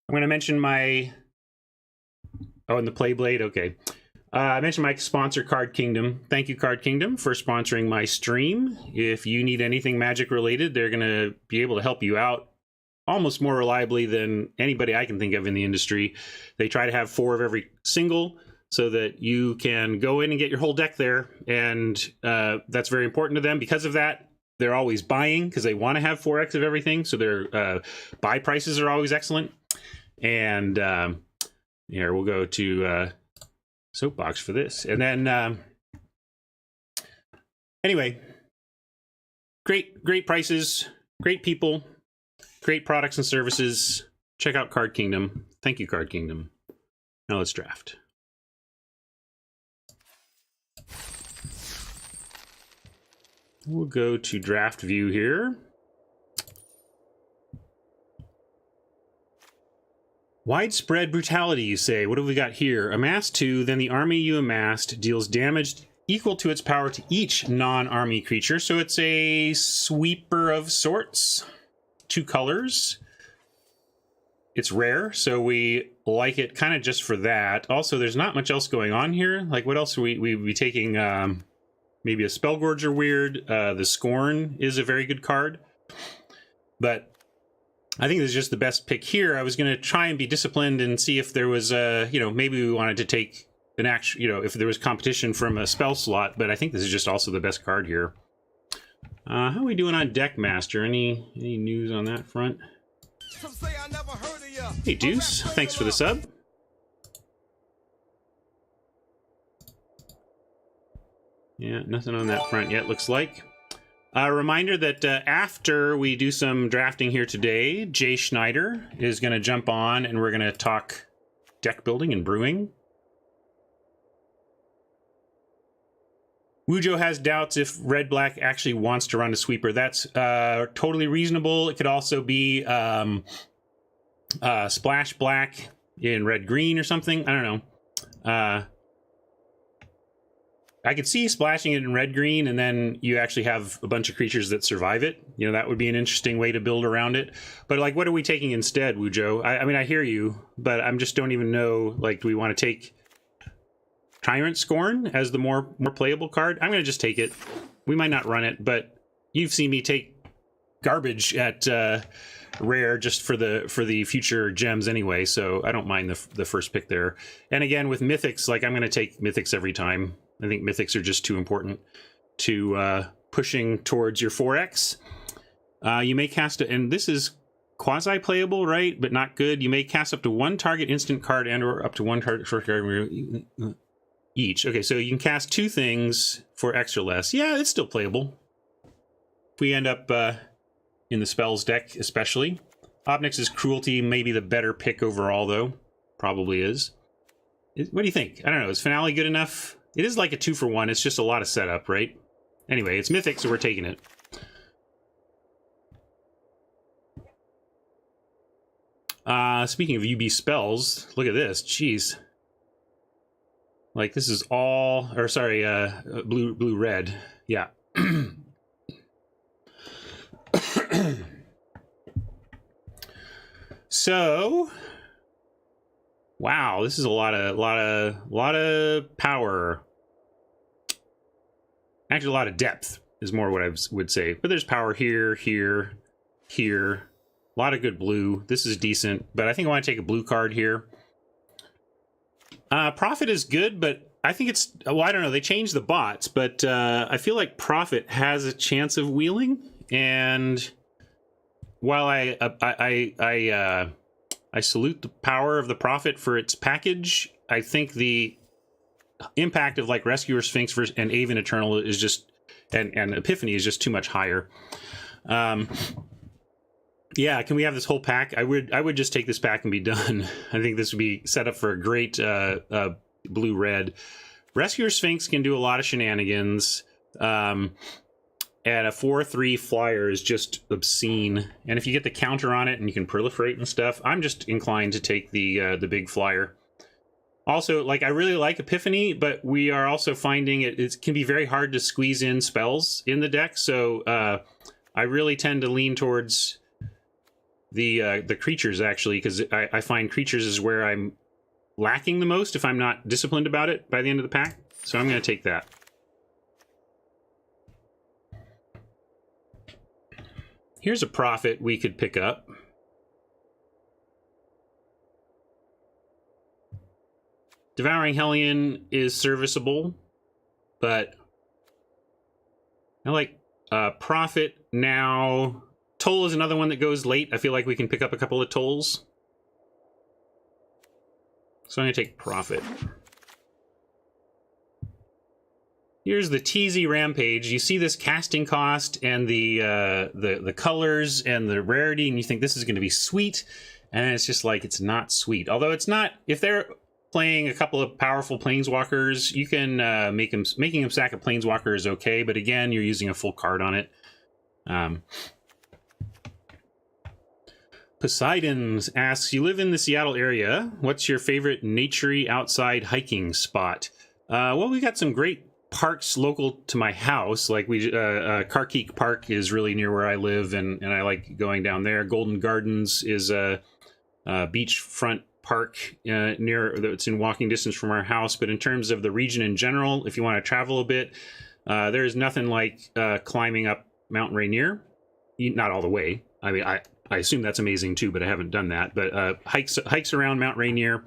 I'm going to mention my... Oh, and the Play Blade? Okay. I mentioned my sponsor, Card Kingdom. Thank you, Card Kingdom, for sponsoring my stream. If you need anything Magic related, they're going to be able to help you out almost more reliably than anybody I can think of in the industry. They try to have 4 of every single so that you can go in and get your whole deck there. And that's very important to them. Because of that, they're always buying because they want to have 4x of everything. So their buy prices are always excellent. And here, we'll go to Soapbox for this. And then, anyway, great prices, great people, great products and services. Check out Card Kingdom. Thank you, Card Kingdom. Now let's draft. We'll go to draft view here. Widespread brutality, you say. What have we got here? Amass 2, then the army you amassed deals damage equal to its power to each non-army creature. So it's a sweeper of sorts. 2 colors. It's rare, so we like it kind of just for that. Also, there's not much else going on here. Like, what else are we be taking? Maybe a Spellgorger weird. The Scorn is a very good card. But I think this is just the best pick here. I was going to try and be disciplined and see if there was maybe we wanted to take an actual, if there was competition from a spell slot, but I think this is just also the best card here. How are we doing on Deckmaster? Any news on that front? Hey, Deuce, thanks for the sub. Yeah, nothing on that front yet, looks like. A reminder that after we do some drafting here today, Jay Schneider is going to jump on and we're going to talk deck building and brewing. Wujo has doubts if Red-Black actually wants to run a sweeper. That's totally reasonable. It could also be Splash Black in Red-Green or something. I don't know. I could see splashing it in red-green, and then you actually have a bunch of creatures that survive it. You know, that would be an interesting way to build around it. But, like, what are we taking instead, Wujo? I mean, I hear you, but I just don't even know, like, do we want to take Tyrant Scorn as the more playable card? I'm going to just take it. We might not run it, but you've seen me take garbage at rare just for the future gems anyway, so I don't mind the first pick there. And again, with Mythics, like, I'm going to take Mythics every time. I think Mythics are just too important to pushing towards your 4X. You may cast it, and this is quasi-playable, right? But not good. You may cast up to 1 target instant card and or up to 1 target short card each. Okay, so you can cast 2 things for extra less. Yeah, it's still playable. If we end up in the spells deck, especially. Obnix's Cruelty may be the better pick overall, though. Probably is. What do you think? I don't know. Is Finale good enough? It is like a 2-for-1. It's just a lot of setup, right? Anyway, it's Mythic, so we're taking it. Speaking of UB spells, look at this. Jeez. Like, this is all... Or, sorry, blue-red. Yeah. So... Wow, this is a lot of power. Actually, a lot of depth is more what I would say. But there's power here, here, here. A lot of good blue. This is decent, but I think I want to take a blue card here. Profit is good, but I think it's... Well, I don't know. They changed the bots, but I feel like Profit has a chance of wheeling. And while I salute the power of the Prophet for its package, I think the impact of like Rescuer Sphinx and Aven Eternal is just, and Epiphany is just too much higher. Yeah, can we have this whole pack? I would just take this pack and be done. I think this would be set up for a great blue-red. Rescuer Sphinx can do a lot of shenanigans. And a 4/3 flyer is just obscene. And if you get the counter on it and you can proliferate and stuff, I'm just inclined to take the big flyer. Also, like, I really like Epiphany, but we are also finding it can be very hard to squeeze in spells in the deck. So I really tend to lean towards the creatures, actually, because I find creatures is where I'm lacking the most if I'm not disciplined about it by the end of the pack. So I'm going to take that. Here's a profit we could pick up. Devouring Hellion is serviceable, but I like profit now. Toll is another one that goes late. I feel like we can pick up a couple of tolls. So I'm going to take profit. Here's the TZ Rampage. You see this casting cost and the colors and the rarity, and you think this is going to be sweet, and it's just like, it's not sweet. Although it's not, if they're playing a couple of powerful planeswalkers, you can making them sack a planeswalker is okay, but again, you're using a full card on it. Poseidon asks, you live in the Seattle area. What's your favorite naturey outside hiking spot? Well, we got some great parks local to my house. Like Carkeek Park is really near where I live, and I like going down there. Golden Gardens is a beachfront park near that's in walking distance from our house. But in terms of the region in general, if you want to travel a bit, there is nothing like climbing up Mount Rainier. Not all the way. I mean, I assume that's amazing too, but I haven't done that. But hikes around Mount Rainier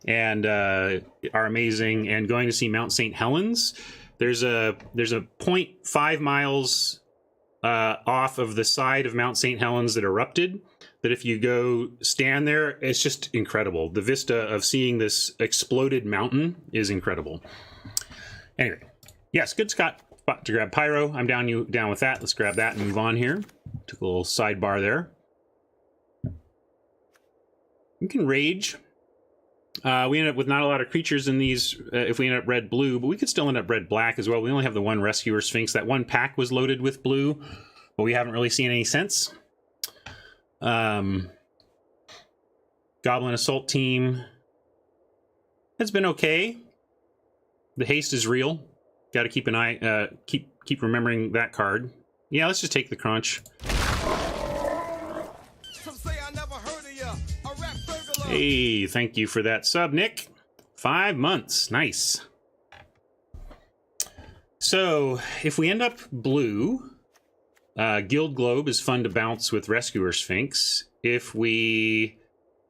and are amazing. And going to see Mount St. Helens, there's a 0.5 miles off of the side of Mount St. Helens that erupted, that if you go stand there, it's just incredible. The vista of seeing this exploded mountain is incredible. Anyway, yes, good spot to grab Pyro. I'm down with that. Let's grab that and move on here. Took a little sidebar there. You can Rage. We end up with not a lot of creatures in these if we end up red-blue, but we could still end up red-black as well. We only have the one Rescuer Sphinx. That one pack was loaded with blue, but we haven't really seen any sense. Goblin Assault Team has been okay. The haste is real. Got to keep an eye, keep remembering that card. Yeah, let's just take the crunch. Hey, thank you for that sub, Nick. 5 months, nice. So if we end up blue, Guild Globe is fun to bounce with Rescuer Sphinx. If we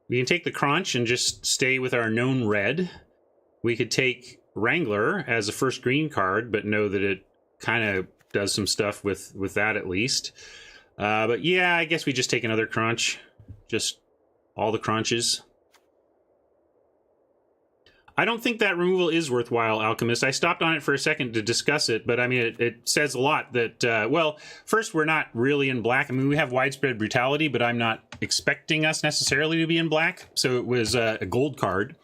can take the crunch and just stay with our known red. We could take Wrangler as a first green card, but know that it kind of does some stuff with that at least. But yeah, I guess we just take another crunch. Just all the crunches. I don't think that removal is worthwhile, Alchemist. I stopped on it for a second to discuss it, but I mean, it says a lot that, well, first, we're not really in black. I mean, we have widespread brutality, but I'm not expecting us necessarily to be in black. So it was a gold card.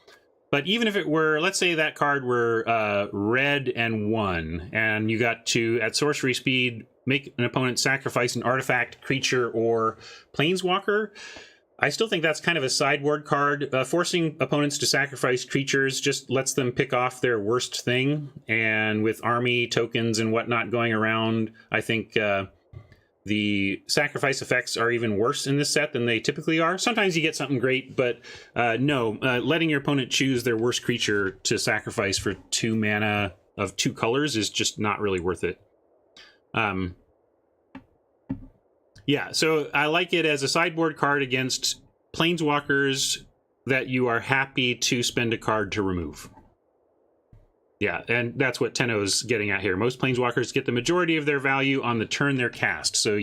But even if it were, let's say that card were red and 1, and you got to, at sorcery speed, make an opponent sacrifice an artifact, creature, or planeswalker, I still think that's kind of a sideboard card. Forcing opponents to sacrifice creatures just lets them pick off their worst thing. And with army tokens and whatnot going around, I think the sacrifice effects are even worse in this set than they typically are. Sometimes you get something great, but no, letting your opponent choose their worst creature to sacrifice for 2 mana of 2 colors is just not really worth it. Yeah, so I like it as a sideboard card against planeswalkers that you are happy to spend a card to remove. Yeah, and that's what Tenno's getting at here. Most planeswalkers get the majority of their value on the turn they're cast. So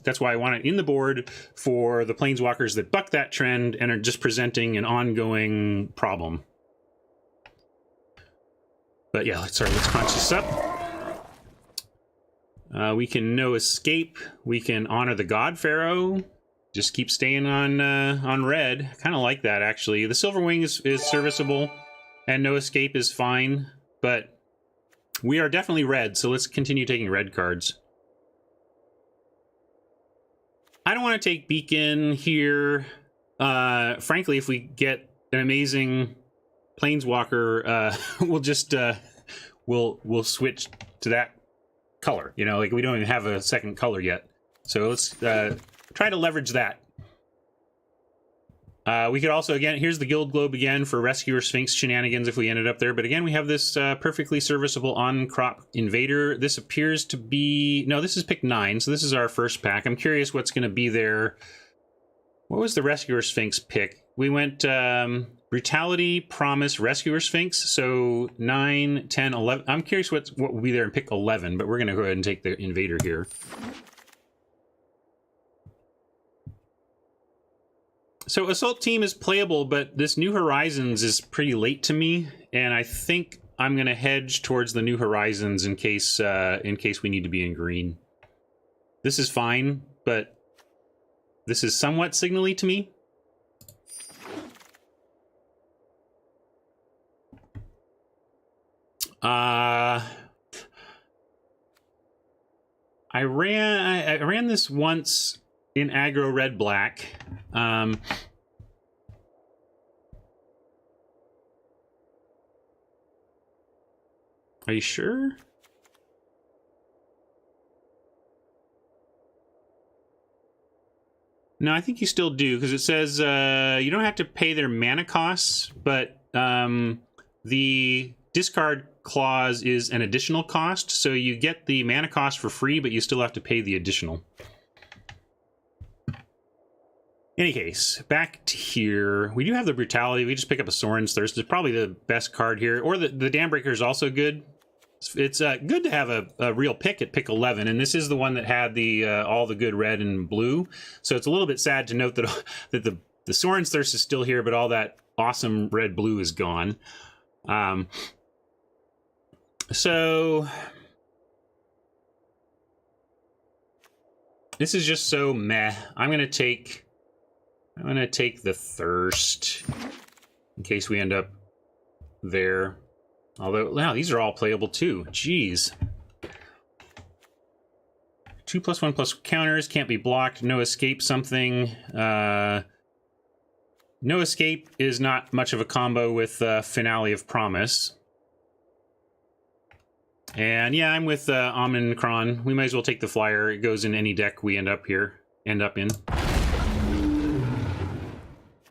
that's why I want it in the board for the planeswalkers that buck that trend and are just presenting an ongoing problem. But yeah, let's crunch this up. We can No Escape. We can Honor the God Pharaoh. Just keep staying on red. Kind of like that, actually. The Silver Wing is serviceable, and No Escape is fine, but we are definitely red, so let's continue taking red cards. I don't want to take Beacon here. Frankly, if we get an amazing Planeswalker, we'll just we'll switch to that color. Like we don't even have a second color yet. So let's try to leverage that. We could also, again, here's the Guild Globe again for Rescuer Sphinx shenanigans if we ended up there. But again, we have this perfectly serviceable on-crop Invader. This appears to be... No, this is pick 9, so this is our first pack. I'm curious what's going to be there. What was the Rescuer Sphinx pick? We went Brutality, Promise, Rescuer Sphinx. So 9, 10, 11. I'm curious what will be there in pick 11, but we're going to go ahead and take the Invader here. So Assault Team is playable, but this New Horizons is pretty late to me, and I think I'm going to hedge towards the New Horizons in case we need to be in green. This is fine, but this is somewhat signally to me. I ran this once in aggro red black. Are you sure? No, I think you still do, because it says you don't have to pay their mana costs, but the discard clause is an additional cost, so you get the mana cost for free, but you still have to pay the additional. Any case, back to here. We do have the Brutality. We just pick up a Soren's Thirst. It's probably the best card here. Or the Dambreaker is also good. It's good to have a real pick at pick 11, and this is the one that had the all the good red and blue. So it's a little bit sad to note that that the Soren's Thirst is still here, but all that awesome red-blue is gone. So this is just so meh. I'm gonna take the Thirst in case we end up there. Although, wow, these are all playable too. Jeez. 2+1+ counters, can't be blocked, no escape something. No escape is not much of a combo with Finale of Promise. And yeah, I'm with Omnicron. We might as well take the flyer. It goes in any deck we end up in.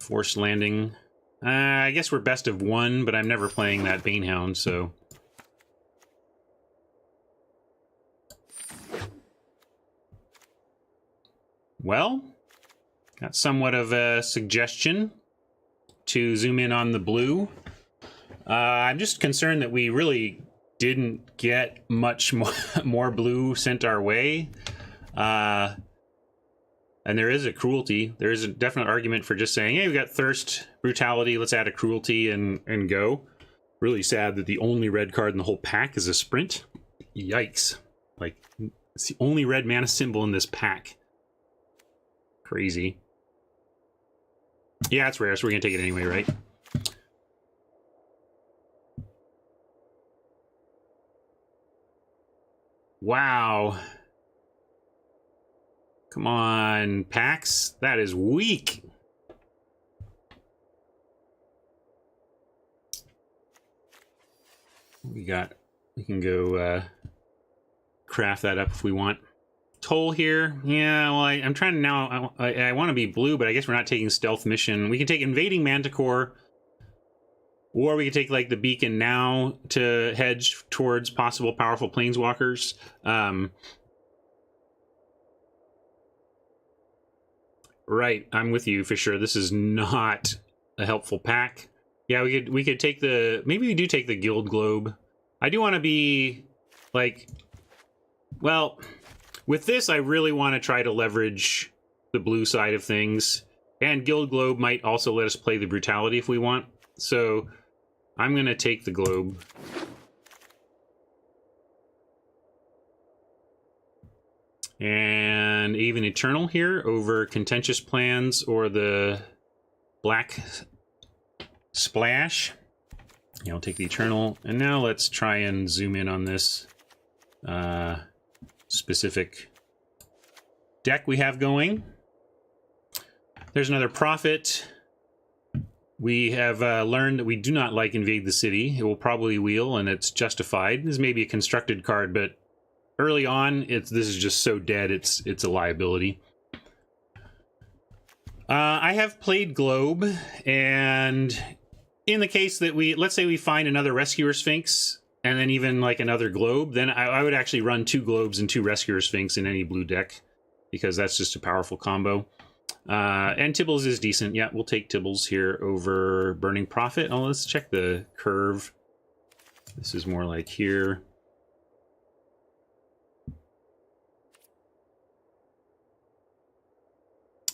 Forced Landing. I guess we're best of 1, but I'm never playing that Banehound, so... Well, got somewhat of a suggestion to zoom in on the blue. I'm just concerned that we really didn't get much more blue sent our way. And there is a Cruelty. There is a definite argument for just saying, hey, we got Thirst, Brutality, let's add a Cruelty and go. Really sad that the only red card in the whole pack is a Sprint. Yikes. Like, it's the only red mana symbol in this pack. Crazy. Yeah, it's rare, so we're going to take it anyway, right? Wow. Come on, packs. That is weak. We can go craft that up if we want. Toll here. Yeah, well, I'm trying to now... I want to be blue, but I guess we're not taking Stealth Mission. We can take Invading Manticore, or we can take, like, the Beacon now to hedge towards possible powerful Planeswalkers. Right, I'm with you for sure. This is not a helpful pack. Yeah, we could take the... Maybe we do take the Guild Globe. I do want to be, like... Well, with this, I really want to try to leverage the blue side of things. And Guild Globe might also let us play the Brutality if we want. So, I'm going to take the Globe. And even Eternal here over Contentious Plans or the Black Splash. Yeah, I'll take the Eternal. And now let's try and zoom in on this specific deck we have going. There's another Prophet. We have learned that we do not like Invade the City. It will probably wheel, and it's justified. This may be a constructed card, but early on, this is just so dead, it's a liability. I have played Globe, and in the case that let's say we find another Rescuer Sphinx, and then even like another Globe, then I would actually run 2 Globes and 2 Rescuer Sphinx in any blue deck, because that's just a powerful combo. And Tibbles is decent. Yeah, we'll take Tibbles here over Burning Prophet. Oh, let's check the curve. This is more like here.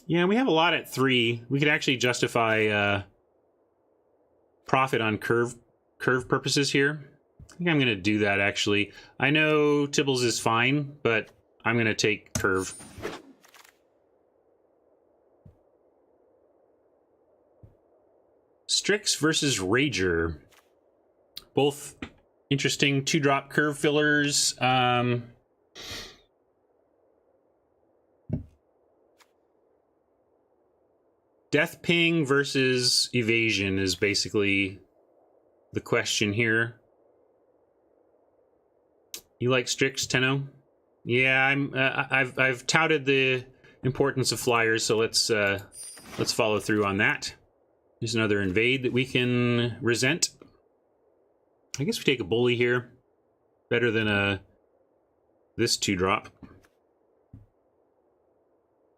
Yeah, we have a lot at 3. We could actually justify profit on curve purposes here. I think I'm going to do that, actually. I know Tibbles is fine, but I'm going to take curve. Strix versus Rager. Both interesting 2-drop curve fillers. Death Ping versus Evasion is basically the question here. You like Strix, Tenno? Yeah, I've touted the importance of flyers, so let's follow through on that. There's another invade that we can resent. I guess we take a bully here. Better than this 2-drop.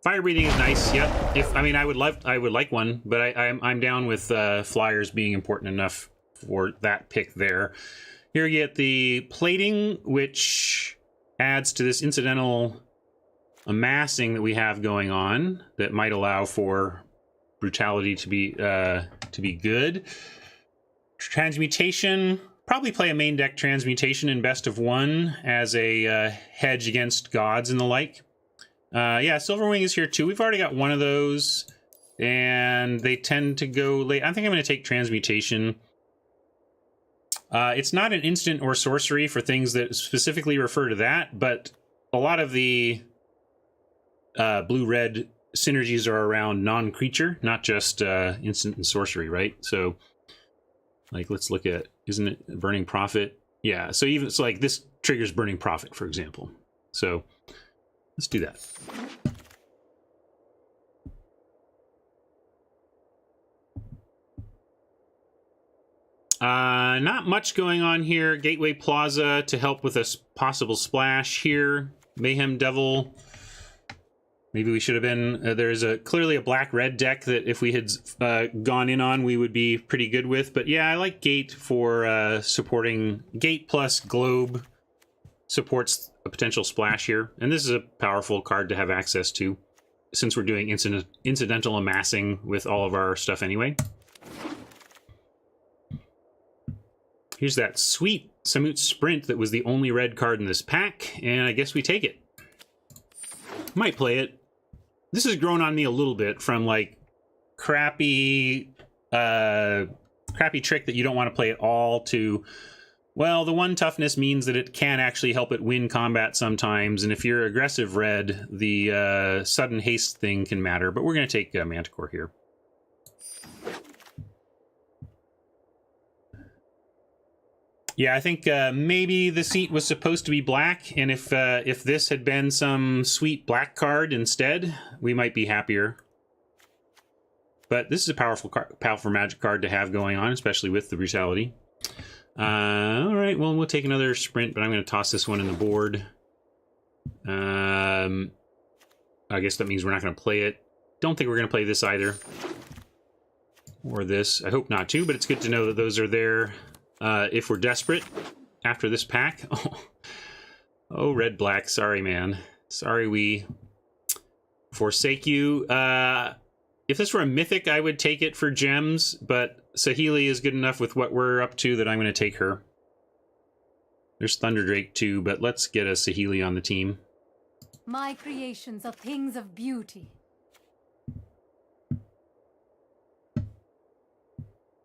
Fire breathing is nice. Yep. I would like one, but I'm down with flyers being important enough for that pick there. Here you get the plating, which adds to this incidental amassing that we have going on that might allow for brutality to be good. Transmutation. Probably play a main deck Transmutation in best of 1 as a hedge against gods and the like. Yeah, Silverwing is here too. We've already got one of those, and they tend to go late. I think I'm going to take Transmutation. It's not an instant or sorcery for things that specifically refer to that, but a lot of the blue-red synergies are around non-creature, not just instant and sorcery, right? So, like, let's look at, isn't it Burning Prophet? Yeah, so like this triggers Burning Prophet, for example. So let's do that. Not much going on here. Gateway Plaza to help with a possible splash here. Mayhem Devil. Maybe we should have been... there's clearly a black-red deck that if we had gone in on, we would be pretty good with. But yeah, I like Gate for supporting... Gate plus Globe supports a potential splash here. And this is a powerful card to have access to, since we're doing incidental amassing with all of our stuff anyway. Here's that sweet Samut Sprint that was the only red card in this pack, and I guess we take it. Might play it. This has grown on me a little bit from, like, crappy trick that you don't want to play at all to, well, the 1 toughness means that it can actually help it win combat sometimes, and if you're aggressive red, the sudden haste thing can matter, but we're going to take Manticore here. Yeah, I think maybe the seat was supposed to be black, and if this had been some sweet black card instead, we might be happier. But this is a powerful magic card to have going on, especially with the brutality. All right, well, we'll take another sprint, but I'm going to toss this one in the board. I guess that means we're not going to play it. Don't think we're going to play this either. Or this. I hope not to, but it's good to know that those are there. If we're desperate after this pack. Oh, red-black. Sorry, man. Sorry we forsake you. If this were a mythic, I would take it for gems, but Saheeli is good enough with what we're up to that I'm going to take her. There's Thunderdrake too, but let's get a Saheeli on the team. My creations are things of beauty.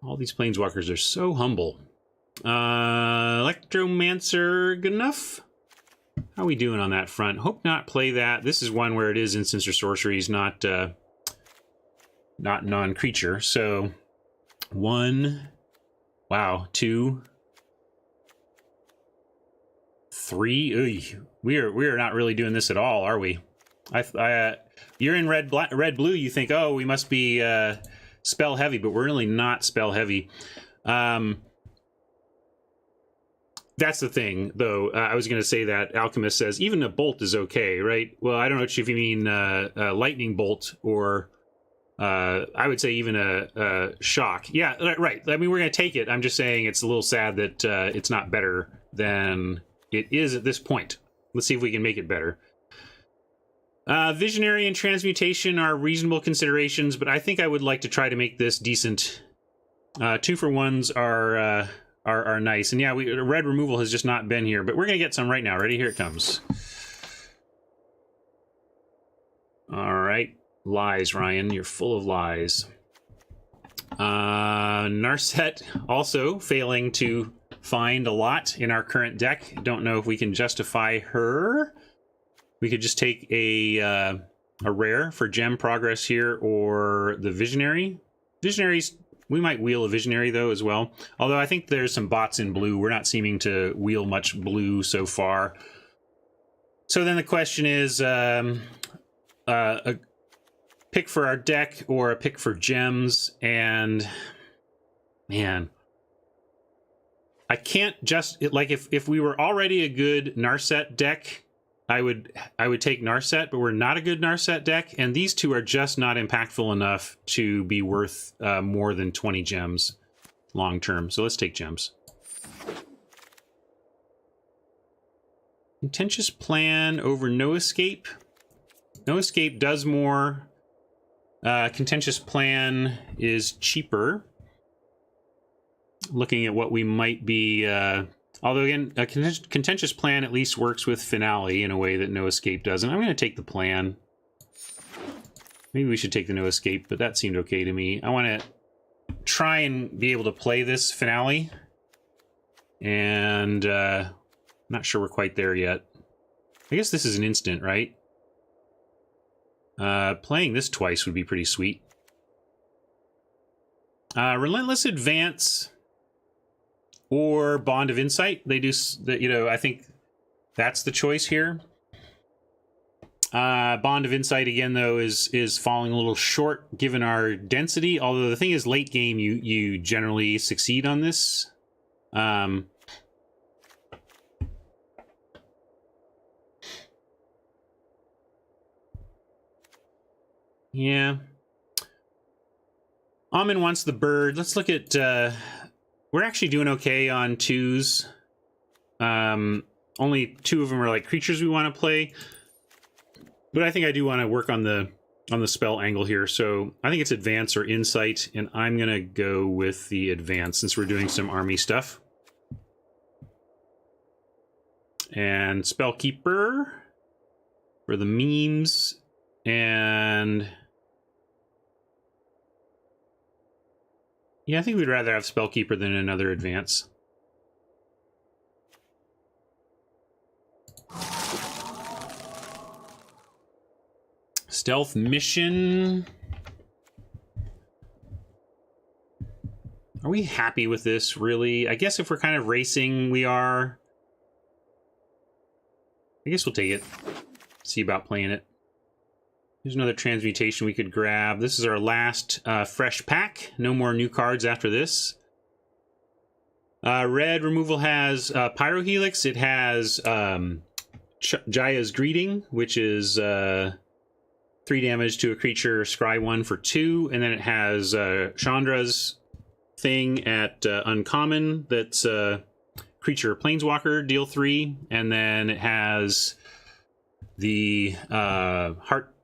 All these planeswalkers are so humble. Electromancer, good enough? How are we doing on that front? Hope not play that. This is one where it is instants or sorceries, not non-creature. So 1, wow, 2, 3. We are not really doing this at all, are we? you're in red blue, you think, oh, we must be spell heavy, but we're really not spell heavy. That's the thing, though. I was going to say that Alchemist says even a bolt is okay, right? Well, I don't know if you mean a lightning bolt or I would say even a shock. Yeah, right. I mean, we're going to take it. I'm just saying it's a little sad that it's not better than it is at this point. Let's see if we can make it better. Visionary and Transmutation are reasonable considerations, but I think I would like to try to make this decent. 2-for-1s are nice. And yeah, red removal has just not been here, but we're going to get some right now. Ready? Here it comes. All right. Lies, Ryan. You're full of lies. Narset also failing to find a lot in our current deck. Don't know if we can justify her. We could just take a rare for gem progress here, or the Visionary. Visionaries, we might wheel a Visionary, though, as well. Although I think there's some bots in blue. We're not seeming to wheel much blue so far. So then the question is a pick for our deck or a pick for gems. And, man, I can't just... like, if we were already a good Narset deck, I would take Narset, but we're not a good Narset deck, and these two are just not impactful enough to be worth more than 20 gems long term. So let's take gems. Contentious Plan over No Escape. No Escape does more. Contentious Plan is cheaper. Looking at what we might be... although, again, a Contentious Plan at least works with Finale in a way that No Escape doesn't. I'm going to take the Plan. Maybe we should take the No Escape, but that seemed okay to me. I want to try and be able to play this Finale. And not sure we're quite there yet. I guess this is an instant, right? Playing this twice would be pretty sweet. Relentless Advance... or Bond of Insight. They do, I think that's the choice here. Bond of Insight, again, though, is falling a little short given our density. Although the thing is, late game, you generally succeed on this. Yeah. Amin wants the bird. Let's look at... we're actually doing okay on 2s. Only 2 of them are like creatures we want to play. But I think I do want to work on the spell angle here. So I think it's Advance or Insight, and I'm going to go with the Advance since we're doing some army stuff. And Spellkeeper for the memes. And... yeah, I think we'd rather have Spellkeeper than another Advance. Stealth Mission. Are we happy with this, really? I guess if we're kind of racing, we are. I guess we'll take it. See about playing it. There's another transmutation we could grab. This is our last fresh pack. No more new cards after this. Red removal has Pyrohelix. It has Jaya's Greeting, which is 3 damage to a creature, scry 1 for 2. And then it has Chandra's thing at Uncommon. That's creature Planeswalker, deal 3. And then it has the Hearthfire,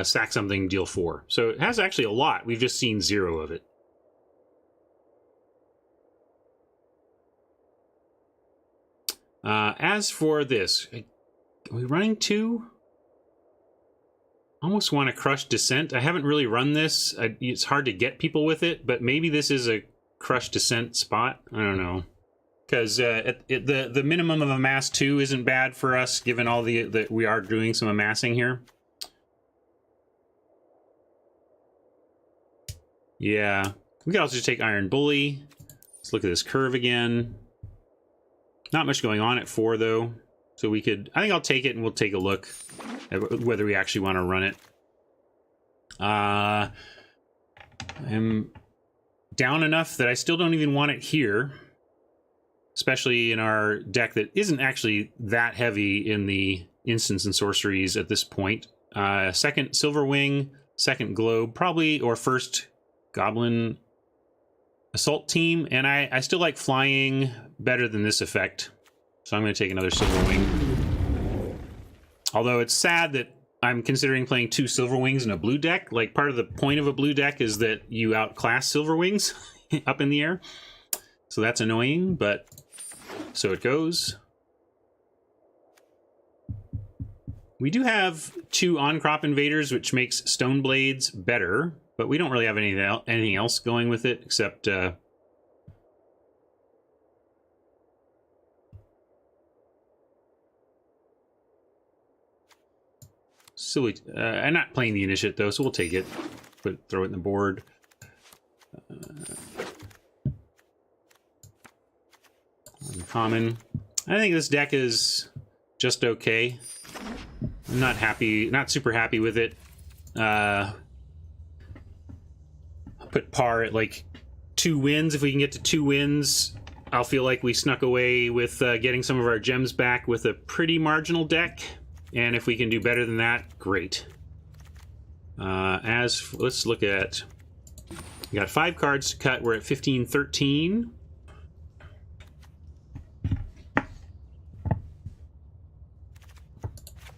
sack something, deal 4. So it has actually a lot. We've just seen 0 of it. As for this, are we running 2? Almost want to Crush Descent. I haven't really run this. It's hard to get people with it, but maybe this is a Crush Descent spot. I don't know. Because the minimum of amass 2 isn't bad for us, given all that we are doing some amassing here. Yeah. We could also just take Iron Bully. Let's look at this curve again. Not much going on at 4, though. So we could, I think I'll take it and we'll take a look at whether we actually want to run it. I'm down enough that I still don't even want it here, especially in our deck that isn't actually that heavy in the instants and sorceries at this point. Second Silverwing, second Globe, probably, or first Goblin Assault Team, and I still like flying better than this effect, so I'm going to take another Silverwing. Although it's sad that I'm considering playing 2 Silverwings in a blue deck. Like, part of the point of a blue deck is that you outclass Silverwings up in the air, so that's annoying, but so it goes. We do have 2 on-crop invaders, which makes Stone Blades better, but we don't really have anything else going with it except silly. I'm not playing the initiate though, so we'll take it. Throw it in the board. Uncommon. I think this deck is just okay. I'm not happy, not super happy with it. I'll put par at like 2 wins. If we can get to 2 wins, I'll feel like we snuck away with getting some of our gems back with a pretty marginal deck. And if we can do better than that, great. Let's look at, we got 5 cards to cut. We're at 15-13.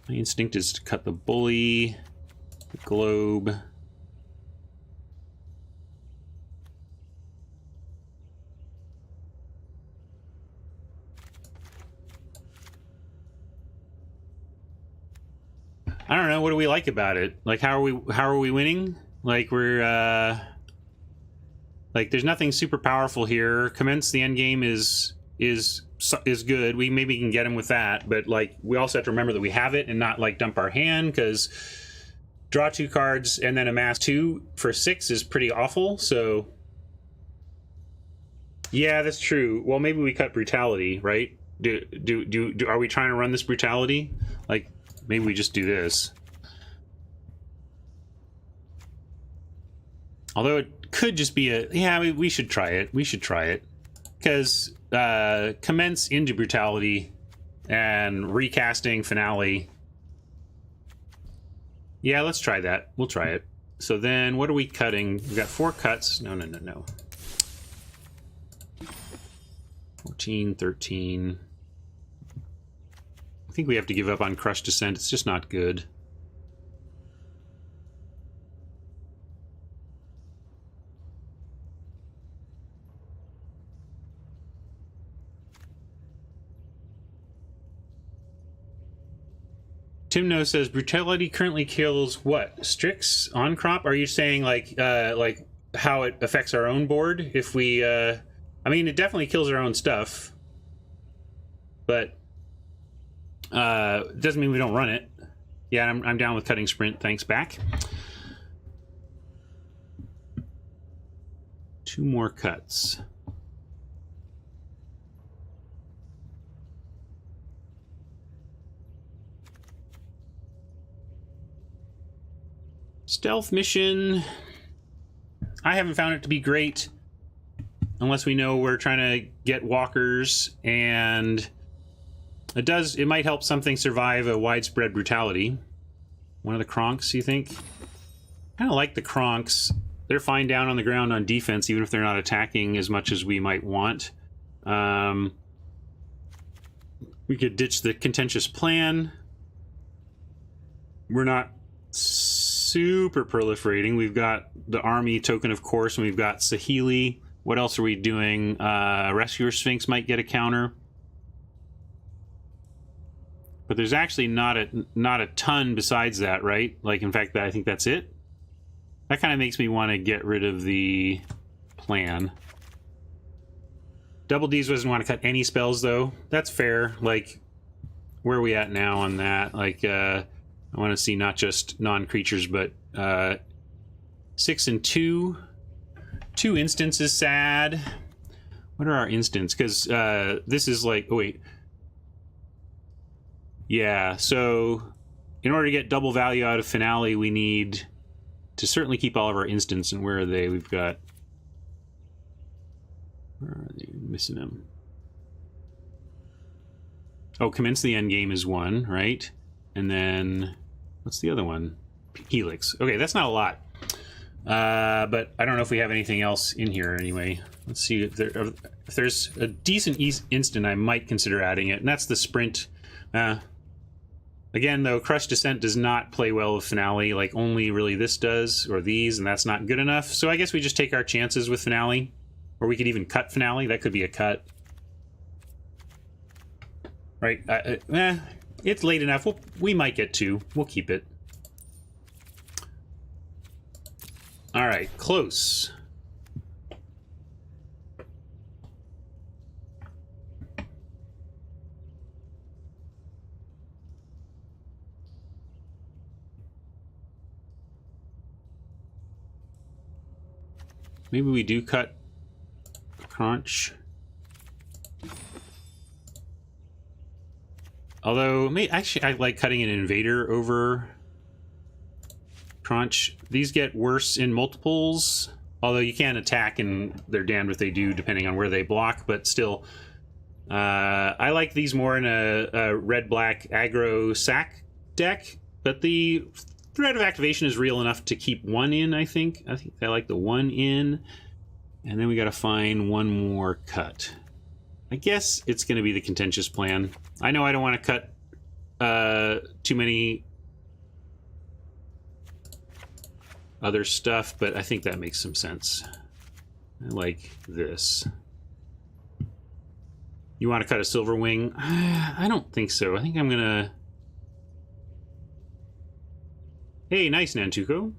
My instinct is to cut the bully, the globe. I don't know. What do we like about it? Like, how are we winning? Like, we're like, there's nothing super powerful here. Commence the end game is good. We maybe can get him with that, but like, we also have to remember that we have it and not like dump our hand, because draw 2 cards and then amass 2 for 6 is pretty awful. So yeah, that's true. Well, maybe we cut brutality, right? Are we trying to run this brutality? Like, maybe we just do this. Although it could just be a, yeah, we should try it. We should try it. Because commence into brutality and recasting finale. Yeah, let's try that. We'll try it. So then what are we cutting? We've got 4 cuts. No. 14, 13. I think we have to give up on Crush Descent. It's just not good. Timno says brutality currently kills what? Strix on crop? Are you saying like how it affects our own board? If we I mean, it definitely kills our own stuff, but doesn't mean we don't run it. Yeah, I'm down with cutting sprint. Thanks, back. 2 more cuts. Stealth mission. I haven't found it to be great, unless we know we're trying to get walkers, and it might help something survive a widespread brutality. One of the Kronks, you think? Kind of like the Kronks. They're fine down on the ground on defense, even if they're not attacking as much as we might want. We could ditch the contentious plan. We're not super proliferating. We've got the army token, of course, and we've got Saheeli. What else are we doing? Rescuer Sphinx might get a counter. But there's actually not a ton besides that, right? Like, in fact, I think that's it. That kind of makes me want to get rid of the plan. Double D's doesn't want to cut any spells, though. That's fair. Like, where are we at now on that? Like, I want to see not just non-creatures, but 6 and 2. 2 instants is sad. What are our instants? Because this is like, oh wait. Yeah, so in order to get double value out of Finale, we need to certainly keep all of our instants. And where are they? We've got... Where are they? Missing them. Oh, Commence the Endgame is one, right? And then... What's the other one? Helix. Okay, that's not a lot. But I don't know if we have anything else in here anyway. Let's see if there's a decent instant I might consider adding it, and that's the Sprint. Again, though, Crush Descent does not play well with Finale, like only really this does, or these, and that's not good enough. So I guess we just take our chances with Finale, or we could even cut Finale. That could be a cut. Right? It's late enough. We might get two. We'll keep it. All right, close. Maybe we do cut Crunch. Although, actually, I like cutting an Invader over Crunch. These get worse in multiples, although you can attack and they're damned if they do, depending on where they block, but still. I like these more in a red-black aggro sack deck, but the threat of activation is real enough to keep one in, I think. I think I like the one in. And then we got to find one more cut. I guess it's going to be the contentious plan. I know I don't want to cut too many other stuff, but I think that makes some sense. I like this. You want to cut a Silver Wing? I don't think so. I think I'm going to... Hey, nice, Nantuko.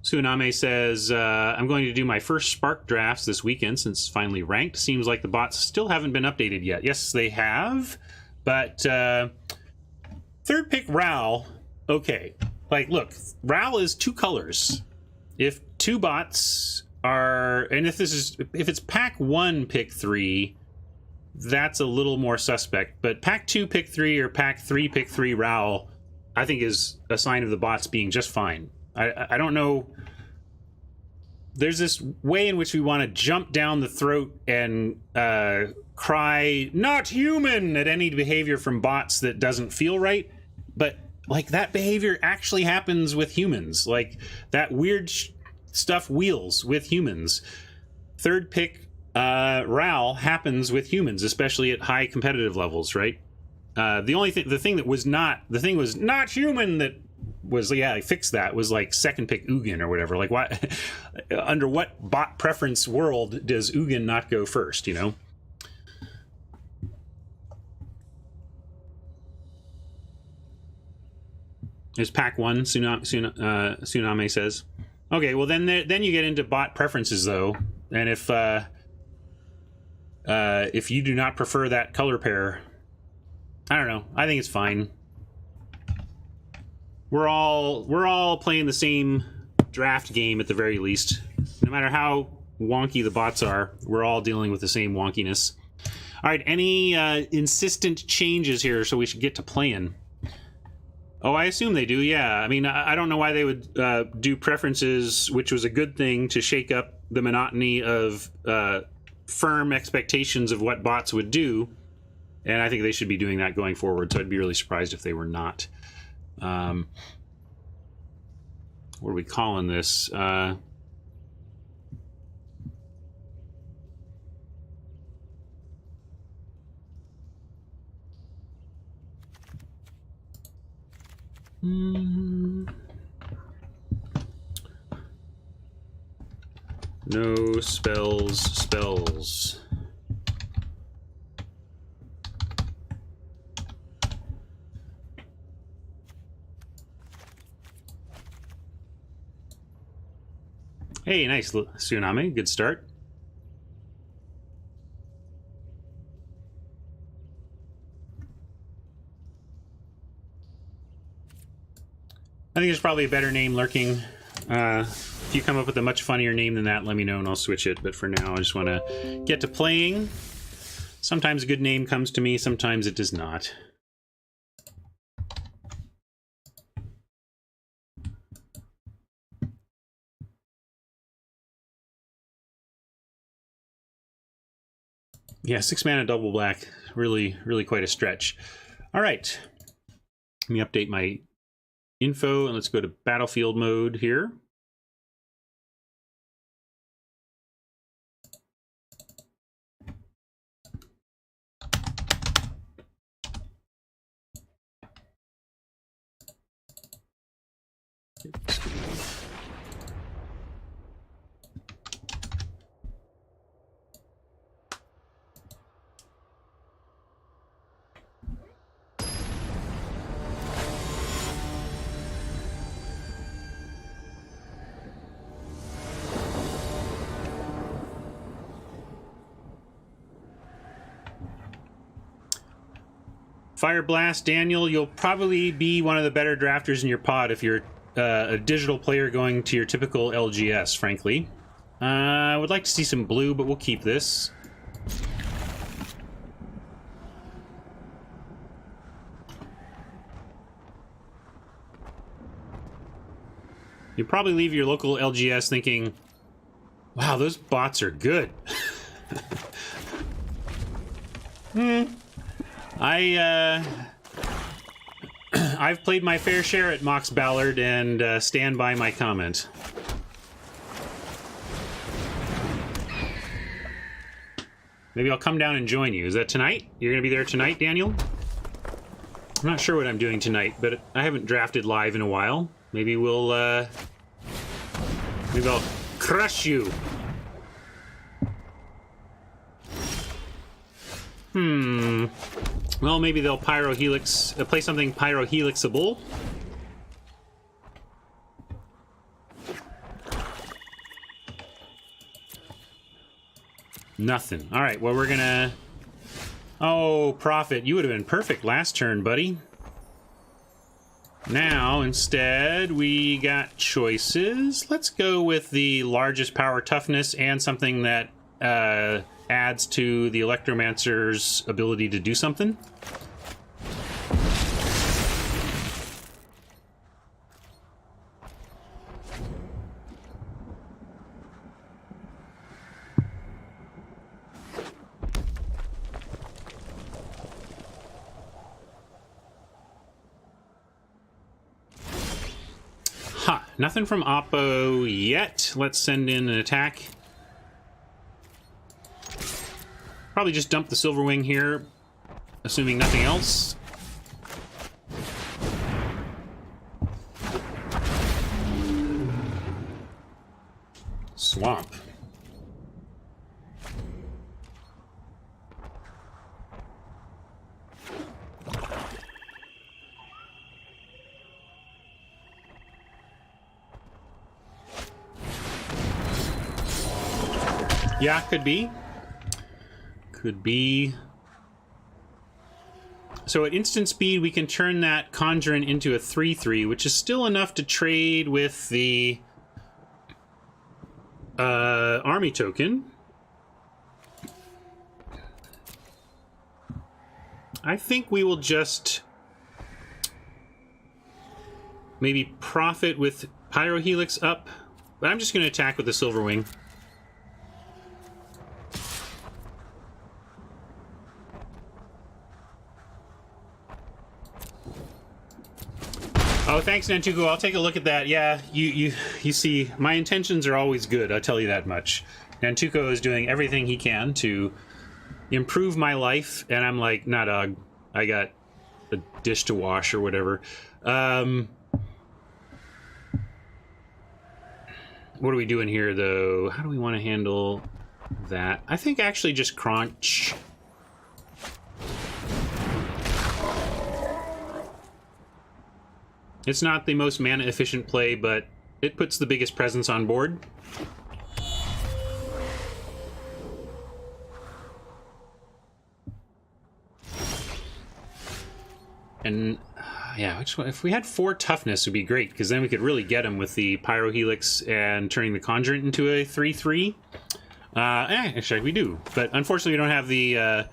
Tsuname says, I'm going to do my first Spark drafts this weekend since it's finally ranked. Seems like the bots still haven't been updated yet. Yes, they have. But third pick Ral. Okay. Like, look, Ral is two colors. If two bots are... And if it's pack 1 pick 3, that's a little more suspect. But pack 2 pick 3 or pack 3 pick 3 Ral, I think is a sign of the bots being just fine. I don't know. There's this way in which we want to jump down the throat and cry, not human, at any behavior from bots that doesn't feel right. But, like, that behavior actually happens with humans. Like, that weird stuff wheels with humans. Third pick Ral happens with humans, especially at high competitive levels, right? The thing was not human that was, yeah, I fixed that, was like second pick Ugin or whatever. Like, why, under what bot preference world does Ugin not go first, you know? Is pack 1, Tsuname says. Okay, well then you get into bot preferences though, and if you do not prefer that color pair, I don't know. I think it's fine. We're all playing the same draft game at the very least. No matter how wonky the bots are, we're all dealing with the same wonkiness. All right, any insistent changes here, so we should get to playing. Oh, I assume they do, yeah. I mean, I don't know why they would do preferences, which was a good thing to shake up the monotony of firm expectations of what bots would do. And I think they should be doing that going forward, so I'd be really surprised if they were not. What are we calling this? No spells. Hey, nice, Tsunami. Good start. I think there's probably a better name lurking. If you come up with a much funnier name than that, let me know and I'll switch it. But for now, I just want to get to playing. Sometimes a good name comes to me, sometimes it does not. Yeah, 6 mana double black. Really, really quite a stretch. All right. Let me update my info and let's go to battlefield mode here. Fire Blast, Daniel, you'll probably be one of the better drafters in your pod if you're a digital player going to your typical LGS, frankly. I would like to see some blue, but we'll keep this. You probably leave your local LGS thinking, wow, those bots are good. I've played my fair share at Mox Ballard and stand by my comment. Maybe I'll come down and join you. Is that tonight? You're going to be there tonight, Daniel? I'm not sure what I'm doing tonight, but I haven't drafted live in a while. Maybe we'll, maybe I'll crush you. Well, maybe they'll Pyrohelix, play something Pyrohelixable. Nothing. All right, well, we're gonna... Oh, Prophet, you would have been perfect last turn, buddy. Now, instead, we got choices. Let's go with the largest power toughness and something that adds to the Electromancer's ability to do something. Nothing from Oppo yet. Let's send in an attack. Probably just dump the Silverwing here, assuming nothing else. Swamp. Yeah, could be. Could be. So at instant speed, we can turn that Conjurant into a 3/3, which is still enough to trade with the army token. I think we will just maybe profit with Pyrohelix up, but I'm just going to attack with the Silverwing. Oh, thanks, Nantuko. I'll take a look at that. Yeah, you see, my intentions are always good, I'll tell you that much. Nantuko is doing everything he can to improve my life, and I'm like, nah, dog, I got a dish to wash or whatever. What are we doing here, though? How do we want to handle that? I think actually just crunch. It's not the most mana-efficient play, but it puts the biggest presence on board. And, yeah, which one? If we had 4 toughness, it would be great, because then we could really get him with the Pyrohelix and turning the Conjurant into a 3/3. Actually, we do. But unfortunately, we don't have the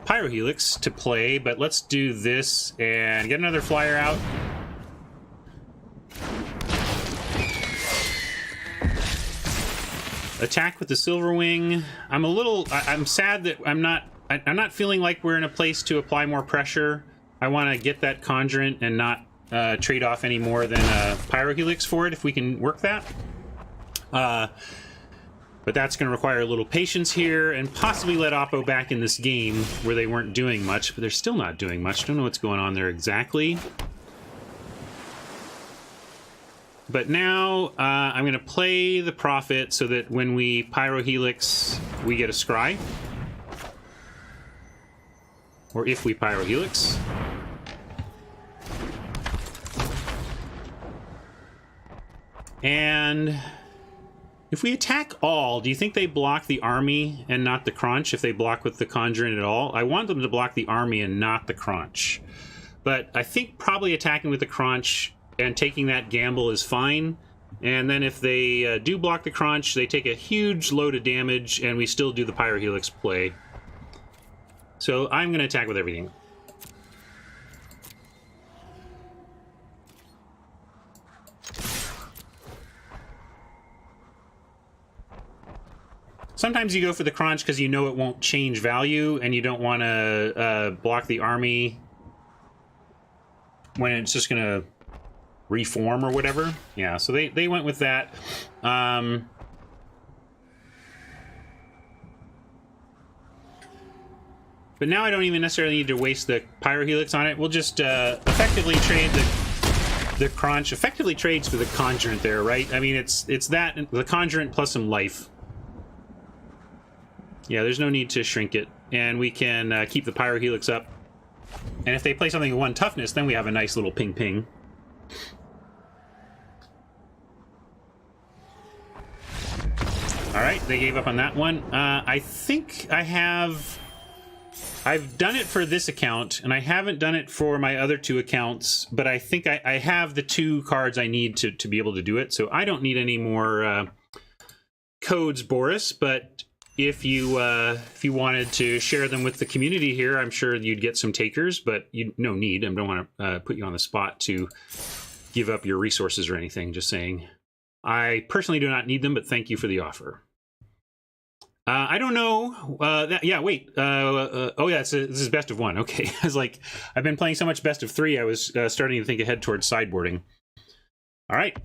Pyrohelix to play, but let's do this and get another flyer out. Attack with the Silverwing. I'm sad that I'm not feeling like we're in a place to apply more pressure. I want to get that Conjurant and not trade off any more than Pyrohelix for it if we can work that. But that's going to require a little patience here and possibly let Oppo back in this game where they weren't doing much, but they're still not doing much. Don't know what's going on there exactly. But now I'm going to play the Prophet so that when we Pyrohelix, we get a Scry. Or if we Pyrohelix. And if we attack all, do you think they block the army and not the Crunch if they block with the Conjurant at all? I want them to block the army and not the Crunch. But I think probably attacking with the Crunch and taking that gamble is fine. And then if they do block the Crunch, they take a huge load of damage and we still do the Pyrohelix play. So I'm going to attack with everything. Sometimes you go for the Crunch because you know it won't change value and you don't want to block the army when it's just going to reform or whatever. Yeah, so they went with that. But now I don't even necessarily need to waste the Pyrohelix on it. We'll just effectively trade the Crunch. Effectively trades for the Conjurant there, right? I mean, it's that, the Conjurant plus some life. Yeah, there's no need to shrink it. And we can keep the Pyrohelix up. And if they play something with 1 toughness, then we have a nice little ping-ping. Alright, they gave up on that one. I think I've done it for this account, and I haven't done it for my other 2 accounts, but I think I have the 2 cards I need to be able to do it, so I don't need any more codes, Boris, but if you wanted to share them with the community here, I'm sure you'd get some takers, but no need. I don't want to put you on the spot to give up your resources or anything, just saying. I personally do not need them, but thank you for the offer. I don't know. Yeah, wait. Oh, yeah, this is best of 1. Okay. I was like, I've been playing so much best of 3, I was starting to think ahead towards sideboarding. All right.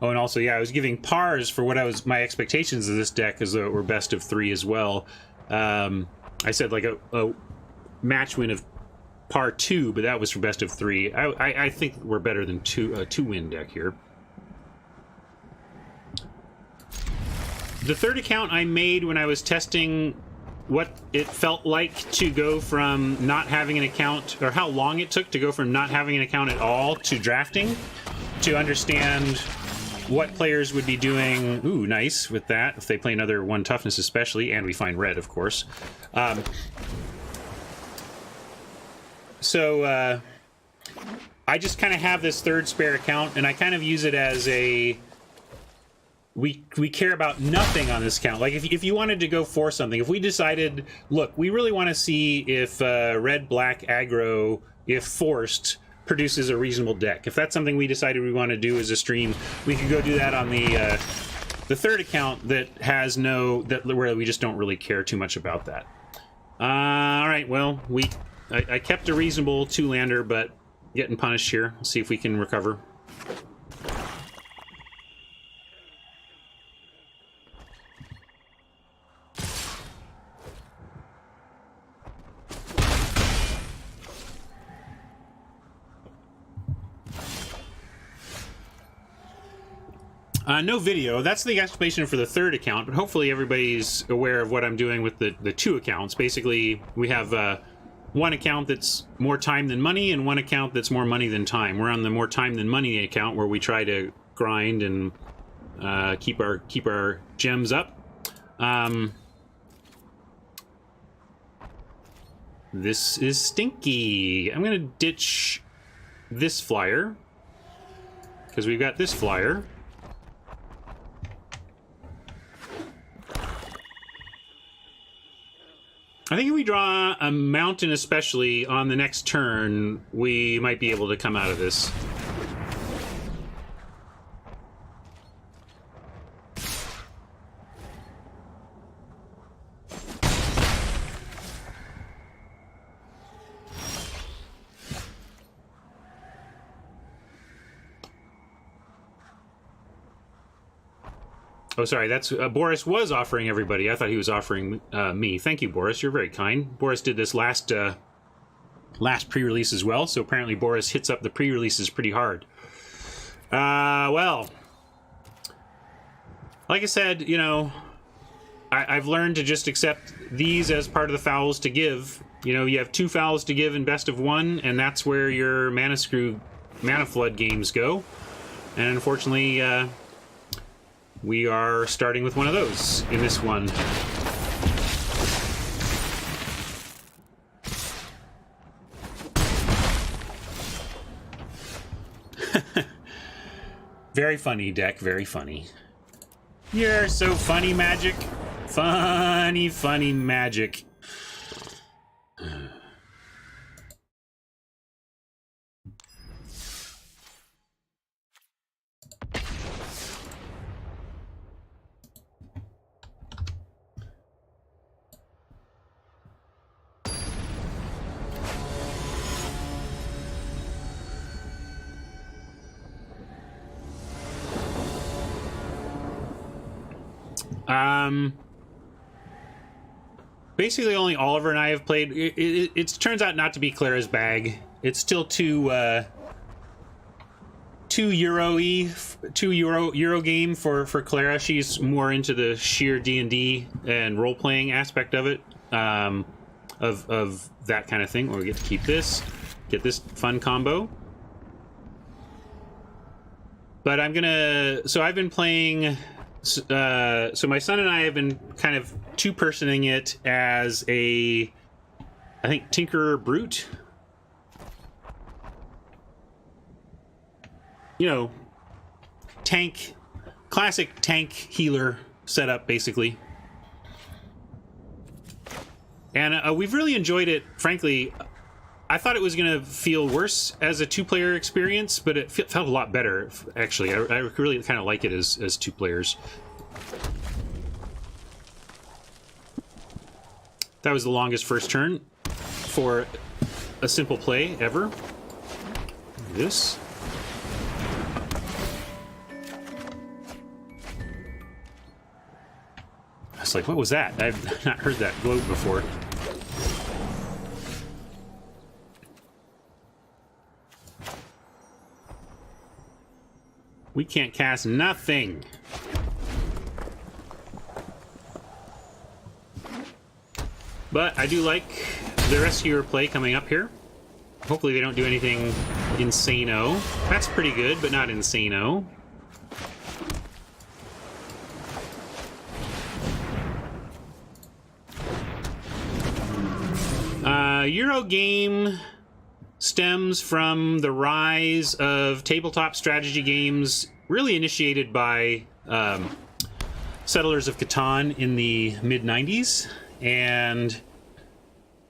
Oh, and also, yeah, I was giving pars for what my expectations of this deck as though it were best of 3 as well. I said like a match win of par 2, but that was for best of 3. I think we're better than a 2-win deck here. The 3rd account I made when I was testing what it felt like to go from not having an account, or how long it took to go from not having an account at all to drafting, to understand what players would be doing, ooh, nice, with that, if they play another 1 toughness especially, and we find red, of course. So I just kind of have this 3rd spare account, and I kind of use it as a... We care about nothing on this account. Like, if you wanted to go for something, if we decided, look, we really want to see if red-black aggro, if forced, produces a reasonable deck. If that's something we decided we want to do as a stream, we could go do that on the 3rd account that has where we just don't really care too much about that. All right, well, I kept a reasonable 2-lander, but getting punished here. Let's see if we can recover. No video. That's the explanation for the 3rd account, but hopefully everybody's aware of what I'm doing with the 2 accounts. Basically, we have 1 account that's more time than money and 1 account that's more money than time. We're on the more time than money account where we try to grind and keep our gems up. This is stinky. I'm gonna ditch this flyer because we've got this flyer. I think if we draw a mountain, especially on the next turn, we might be able to come out of this. Oh, sorry, that's Boris was offering everybody. I thought he was offering me. Thank you, Boris. You're very kind. Boris did this last pre-release as well, so apparently Boris hits up the pre-releases pretty hard. Well, like I said, you know, I've learned to just accept these as part of the fouls to give. You know, you have 2 fouls to give in best of 1, and that's where your Mana Flood games go. And unfortunately, we are starting with one of those in this one. Very funny, deck. Very funny. You're so funny, Magic. Funny, funny Magic. Basically only Oliver and I have played. It turns out not to be Clara's bag. It's still too Euro game for Clara. She's more into the sheer D&D and role-playing aspect of it, of that kind of thing. Or we get to keep this, get this fun combo. But I'm gonna, so I've been playing, so my son and I have been kind of two-personing it as a, I think, Tinkerer Brute. You know, tank, classic tank healer setup, basically. And we've really enjoyed it, frankly. I thought it was going to feel worse as a two-player experience, but it felt a lot better, actually. I really kind of like it as two players. That was the longest first turn for a simple play ever. This. I was like, what was that? I've not heard that globe before. We can't cast nothing. But I do like the Rescuer play coming up here. Hopefully they don't do anything insano. That's pretty good, but not insano. Euro game stems from the rise of tabletop strategy games, really initiated by Settlers of Catan in the mid-90s, and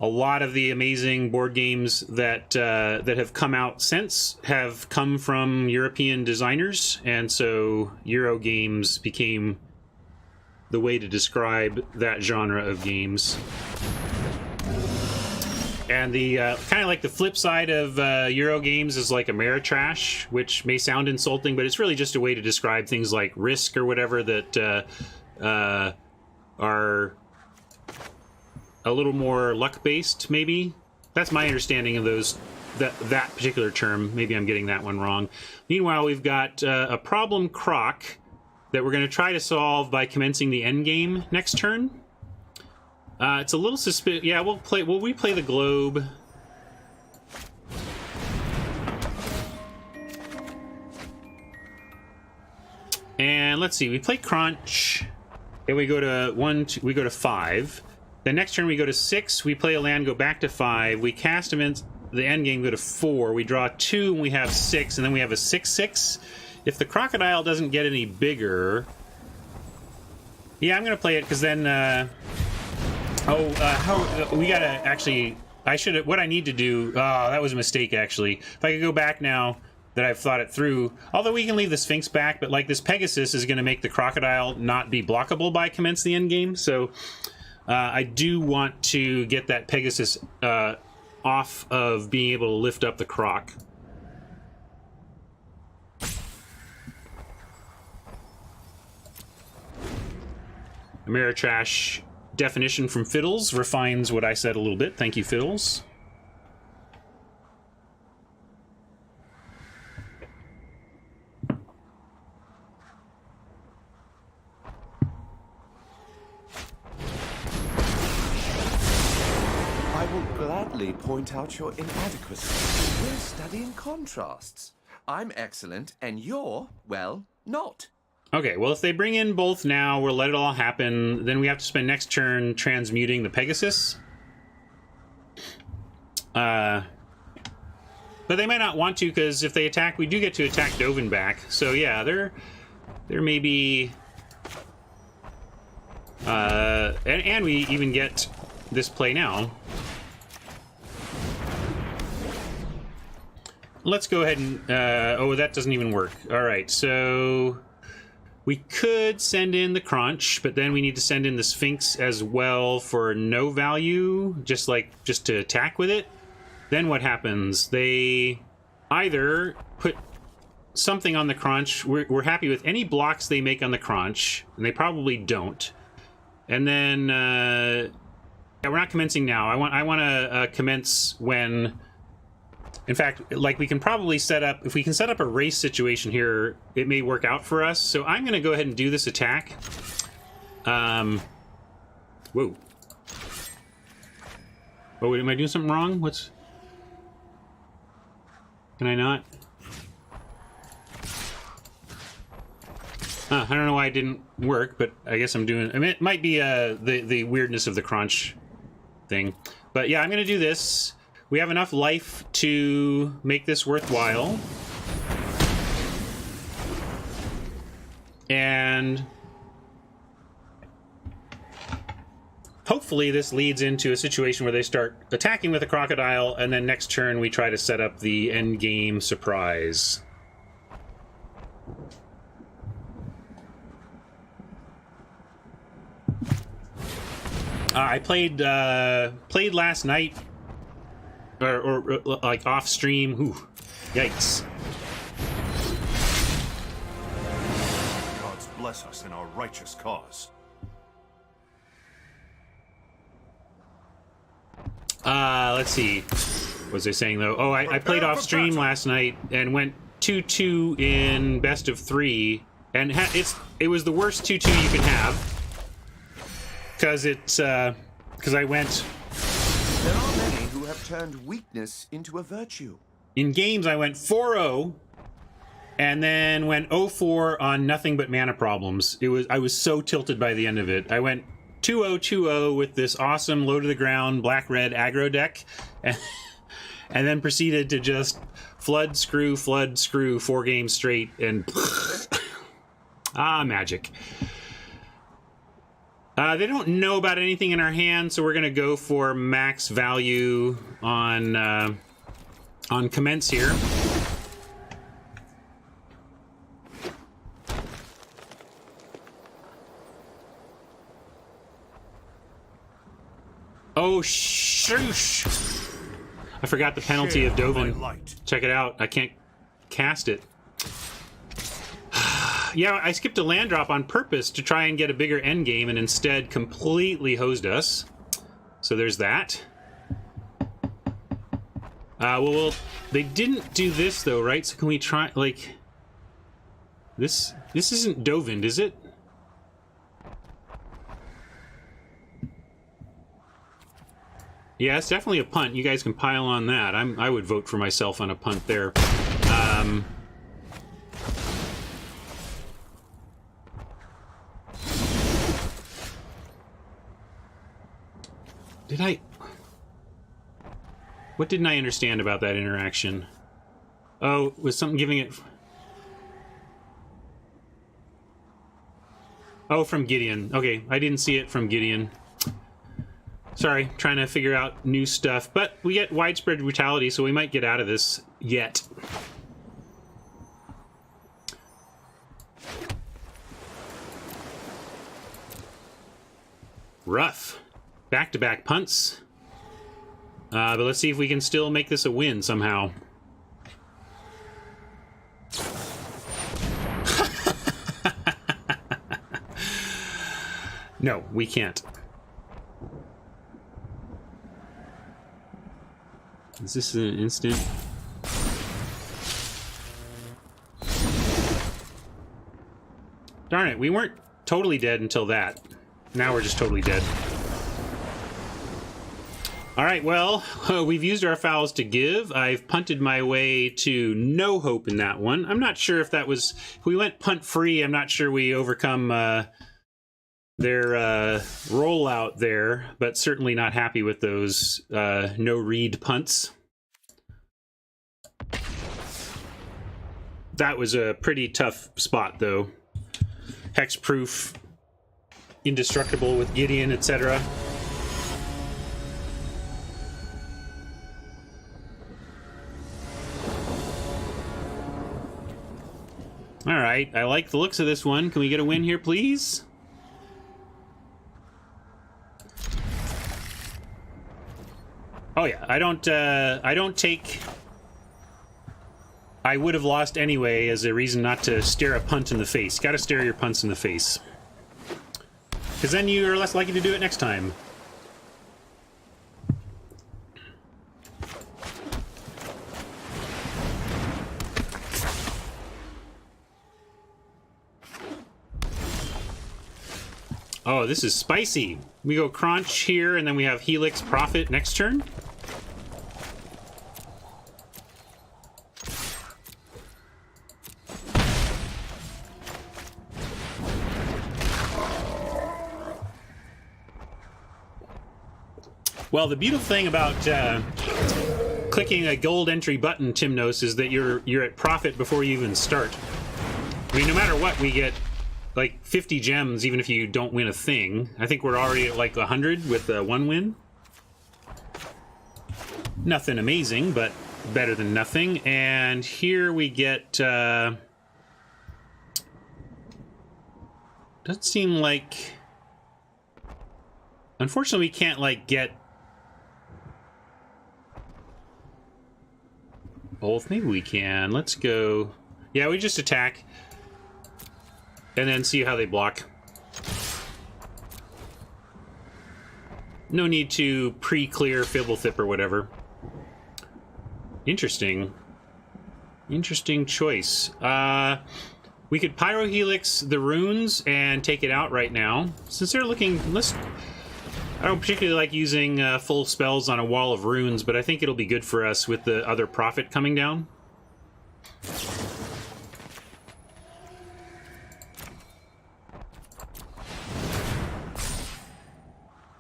a lot of the amazing board games that that have come out since have come from European designers, and so Euro games became the way to describe that genre of games. And the kind of like the flip side of Euro games is like Ameritrash, which may sound insulting, but it's really just a way to describe things like Risk or whatever that are a little more luck-based, maybe. That's my understanding of those that particular term. Maybe I'm getting that one wrong. Meanwhile, we've got a problem croc that we're going to try to solve by commencing the end game next turn. It's a little suspicious. Yeah, we'll replay the globe. And let's see, we play Crunch. And we go to 1, 2, we go to 5. The next turn we go to 6. We play a land, go back to 5. We cast him in the end game, go to 4. We draw 2, and we have 6, and then we have a 6/6. If the crocodile doesn't get any bigger, yeah, I'm gonna play it because then. We gotta actually. I should. What I need to do. Oh, that was a mistake. Actually, if I could go back now that I've thought it through. Although we can leave the Sphinx back, but like this Pegasus is going to make the crocodile not be blockable by commence the end game. So I do want to get that Pegasus off of being able to lift up the croc. Ameritrash definition from Fiddles refines what I said a little bit. Thank you, Fiddles. I will gladly point out your inadequacy. We're studying contrasts. I'm excellent, and you're, well, not. Okay, well, if they bring in both now, we'll let it all happen. Then we have to spend next turn transmuting the Pegasus. But they might not want to, because if they attack, we do get to attack Dovin back. So yeah, there may be... and we even get this play now. Let's go ahead and... oh, that doesn't even work. All right, so... We could send in the Crunch, but then we need to send in the Sphinx as well for no value, just to attack with it. Then what happens? They either put something on the Crunch. We're happy with any blocks they make on the Crunch, and they probably don't. And then yeah, we're not commencing now. I want to commence when. In fact, like we can probably set up, if we can set up a race situation here, it may work out for us. So I'm going to go ahead and do this attack. Whoa. Oh, am I doing something wrong? Can I not? I don't know why it didn't work, but I guess I'm doing, I mean, it might be the weirdness of the crunch thing. But yeah, I'm going to do this. We have enough life to make this worthwhile. And hopefully this leads into a situation where they start attacking with a crocodile, and then next turn we try to set up the end game surprise. I played last night. Or like off stream. Ooh, yikes. Gods bless us in our righteous cause. Let's see. What was I saying though? Oh, I played off stream last night and went 2-2 in best of 3, and it was the worst 2-2 you can have because I went. There are many who have turned weakness into a virtue. In games, I went 4-0, and then went 0-4 on nothing but mana problems. I was so tilted by the end of it. I went 2-0, 2-0 with this awesome low to the ground black-red aggro deck, and then proceeded to just flood, screw, 4 games straight, and magic. They don't know about anything in our hand, so we're going to go for max value on commence here. Oh, shoosh! I forgot the penalty of Dovin. Check it out. I can't cast it. Yeah, I skipped a land drop on purpose to try and get a bigger end game, and instead completely hosed us. So there's that. Well, they didn't do this though, right? So can we try, like, this isn't Dovin, is it? Yeah, it's definitely a punt. You guys can pile on that. I would vote for myself on a punt there. What didn't I understand about that interaction? Oh, was something giving it... Oh, from Gideon. Okay, I didn't see it from Gideon. Sorry, trying to figure out new stuff. But we get widespread brutality, so we might get out of this yet. Rough. Back-to-back punts. But let's see if we can still make this a win somehow. No, we can't. Is this an instant? Darn it, we weren't totally dead until that. Now we're just totally dead. Alright, well, we've used our fouls to give. I've punted my way to no hope in that one. I'm not sure if that was... If we went punt free, I'm not sure we overcome their rollout there, but certainly not happy with those no-read punts. That was a pretty tough spot, though. Hexproof, indestructible with Gideon, etc. Alright, I like the looks of this one. Can we get a win here, please? Oh yeah, I don't take... I would have lost anyway as a reason not to stare a punt in the face. Gotta stare your punts in the face. Because then you are less likely to do it next time. Oh, this is spicy. We go Crunch here, and then we have Helix Profit next turn. Well, the beautiful thing about clicking a gold entry button, Timnos, is that you're at profit before you even start. I mean, no matter what, we get like 50 gems even if you don't win a thing. I think we're already at like 100 with one win. Nothing amazing, but better than nothing. And here we get... doesn't seem like... Unfortunately, we can't like get both. Maybe we can. Let's go... Yeah, we just attack. And then see how they block. No need to pre-clear Fibblethip or whatever. Interesting. Interesting choice. We could Pyrohelix the runes and take it out right now. Since they're looking... I don't particularly like using full spells on a wall of runes, but I think it'll be good for us with the other profit coming down.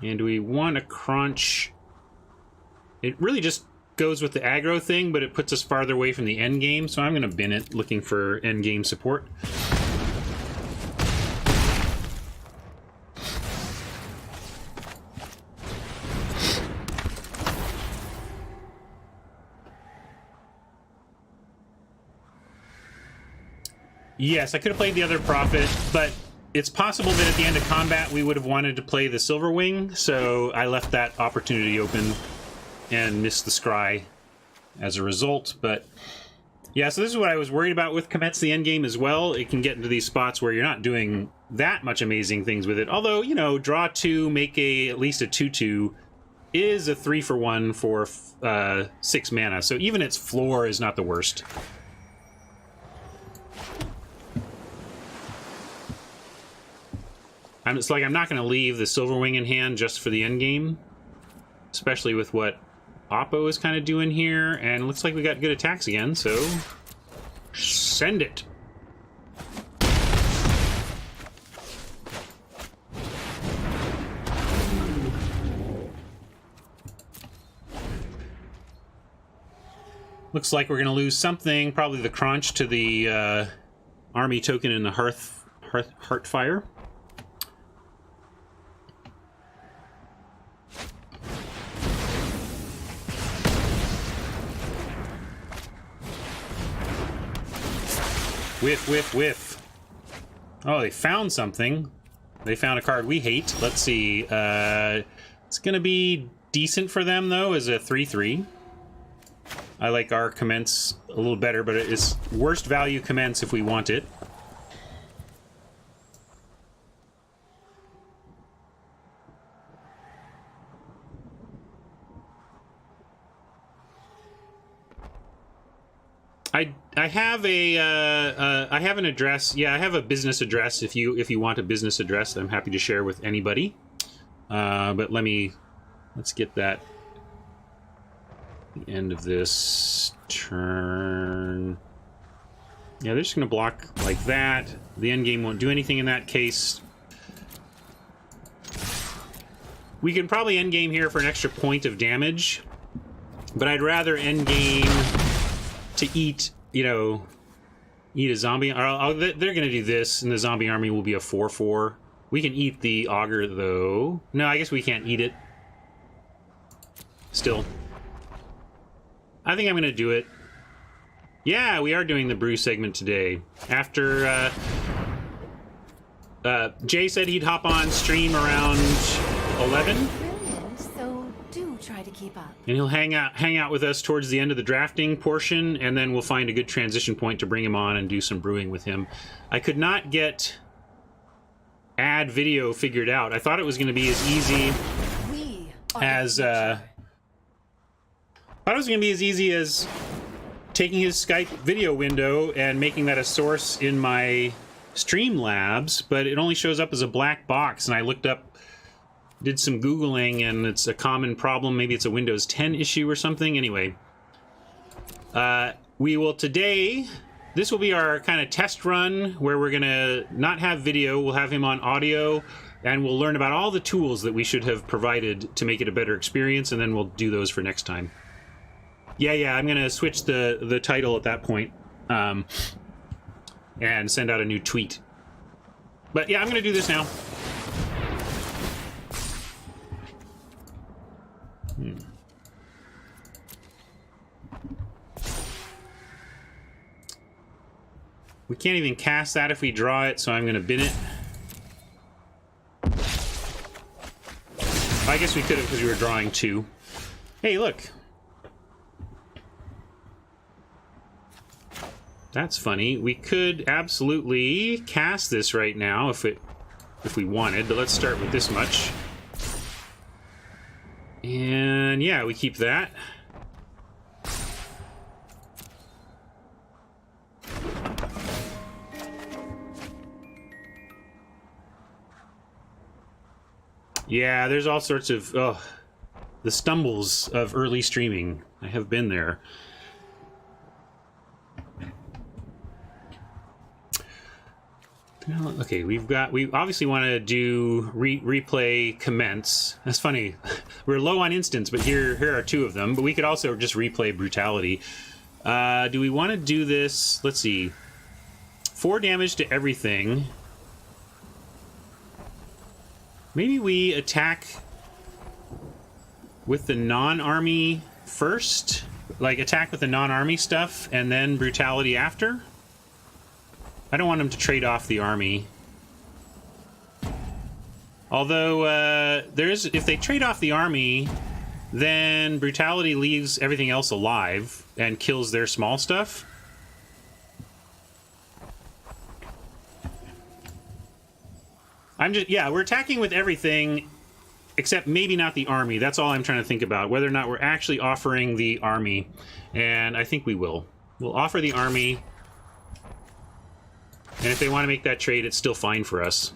And we want to crunch. It really just goes with the aggro thing, but it puts us farther away from the end game, so I'm going to bin it, looking for end game support. Yes, I could have played the other Prophet, but it's possible that at the end of combat we would have wanted to play the Silverwing, so I left that opportunity open and missed the scry as a result. But yeah, so this is what I was worried about with Commence the Endgame as well. It can get into these spots where you're not doing that much amazing things with it. Although, you know, draw 2, make at least a 2/2 is a 3-for-1 for 6 mana, so even its floor is not the worst. It's like I'm not going to leave the Silverwing in hand just for the end game, especially with what Oppo is kind of doing here. And it looks like we got good attacks again, so send it. Looks like we're going to lose something, probably the crunch to the army token in the Heartfire. Whiff, whiff, whiff. Oh, they found something. They found a card we hate. Let's see. It's going to be decent for them, though, as a 3/3. I like our commence a little better, but it is worst value commence if we want it. I have a I have an address. Yeah, I have a business address. If you want a business address, I'm happy to share with anybody. But let's get that. The end of this turn. Yeah, they're just going to block like that. The end game won't do anything in that case. We can probably end game here for an extra point of damage, but I'd rather end game to eat, you know, eat a zombie. They're going to do this, and the zombie army will be a 4/4. We can eat the auger, though. No, I guess we can't eat it. Still. I think I'm going to do it. Yeah, we are doing the brew segment today. After Jay said he'd hop on stream around 11. Brilliant, so do try to keep up. And he'll hang out with us towards the end of the drafting portion, and then we'll find a good transition point to bring him on and do some brewing with him. I could not get add video figured out. I thought it was going to be as easy as taking his Skype video window and making that a source in my Streamlabs, but it only shows up as a black box, and I looked up, did some Googling, and it's a common problem. Maybe it's a Windows 10 issue or something. Anyway, we will today, this will be our kind of test run where we're going to not have video, we'll have him on audio, and we'll learn about all the tools that we should have provided to make it a better experience, and then we'll do those for next time. Yeah, I'm going to switch the title at that point, and send out a new tweet. But yeah, I'm going to do this now. We can't even cast that if we draw it, so I'm going to bin it. I guess we could have because we were drawing 2. Hey, look. That's funny. We could absolutely cast this right now if we wanted, but let's start with this much. And yeah, we keep that. Yeah, there's all sorts of the stumbles of early streaming. I have been there. Okay, we obviously want to do replay commence. That's funny. We're low on instants, but here are 2 of them. But we could also just replay brutality. Do we want to do this? Let's see. 4 damage to everything. Maybe we attack with the non-army first? Like, attack with the non-army stuff, and then brutality after? I don't want them to trade off the army. Although, if they trade off the army, then brutality leaves everything else alive and kills their small stuff. We're attacking with everything, except maybe not the army. That's all I'm trying to think about, whether or not we're actually offering the army. And I think we will. We'll offer the army. And if they want to make that trade, it's still fine for us.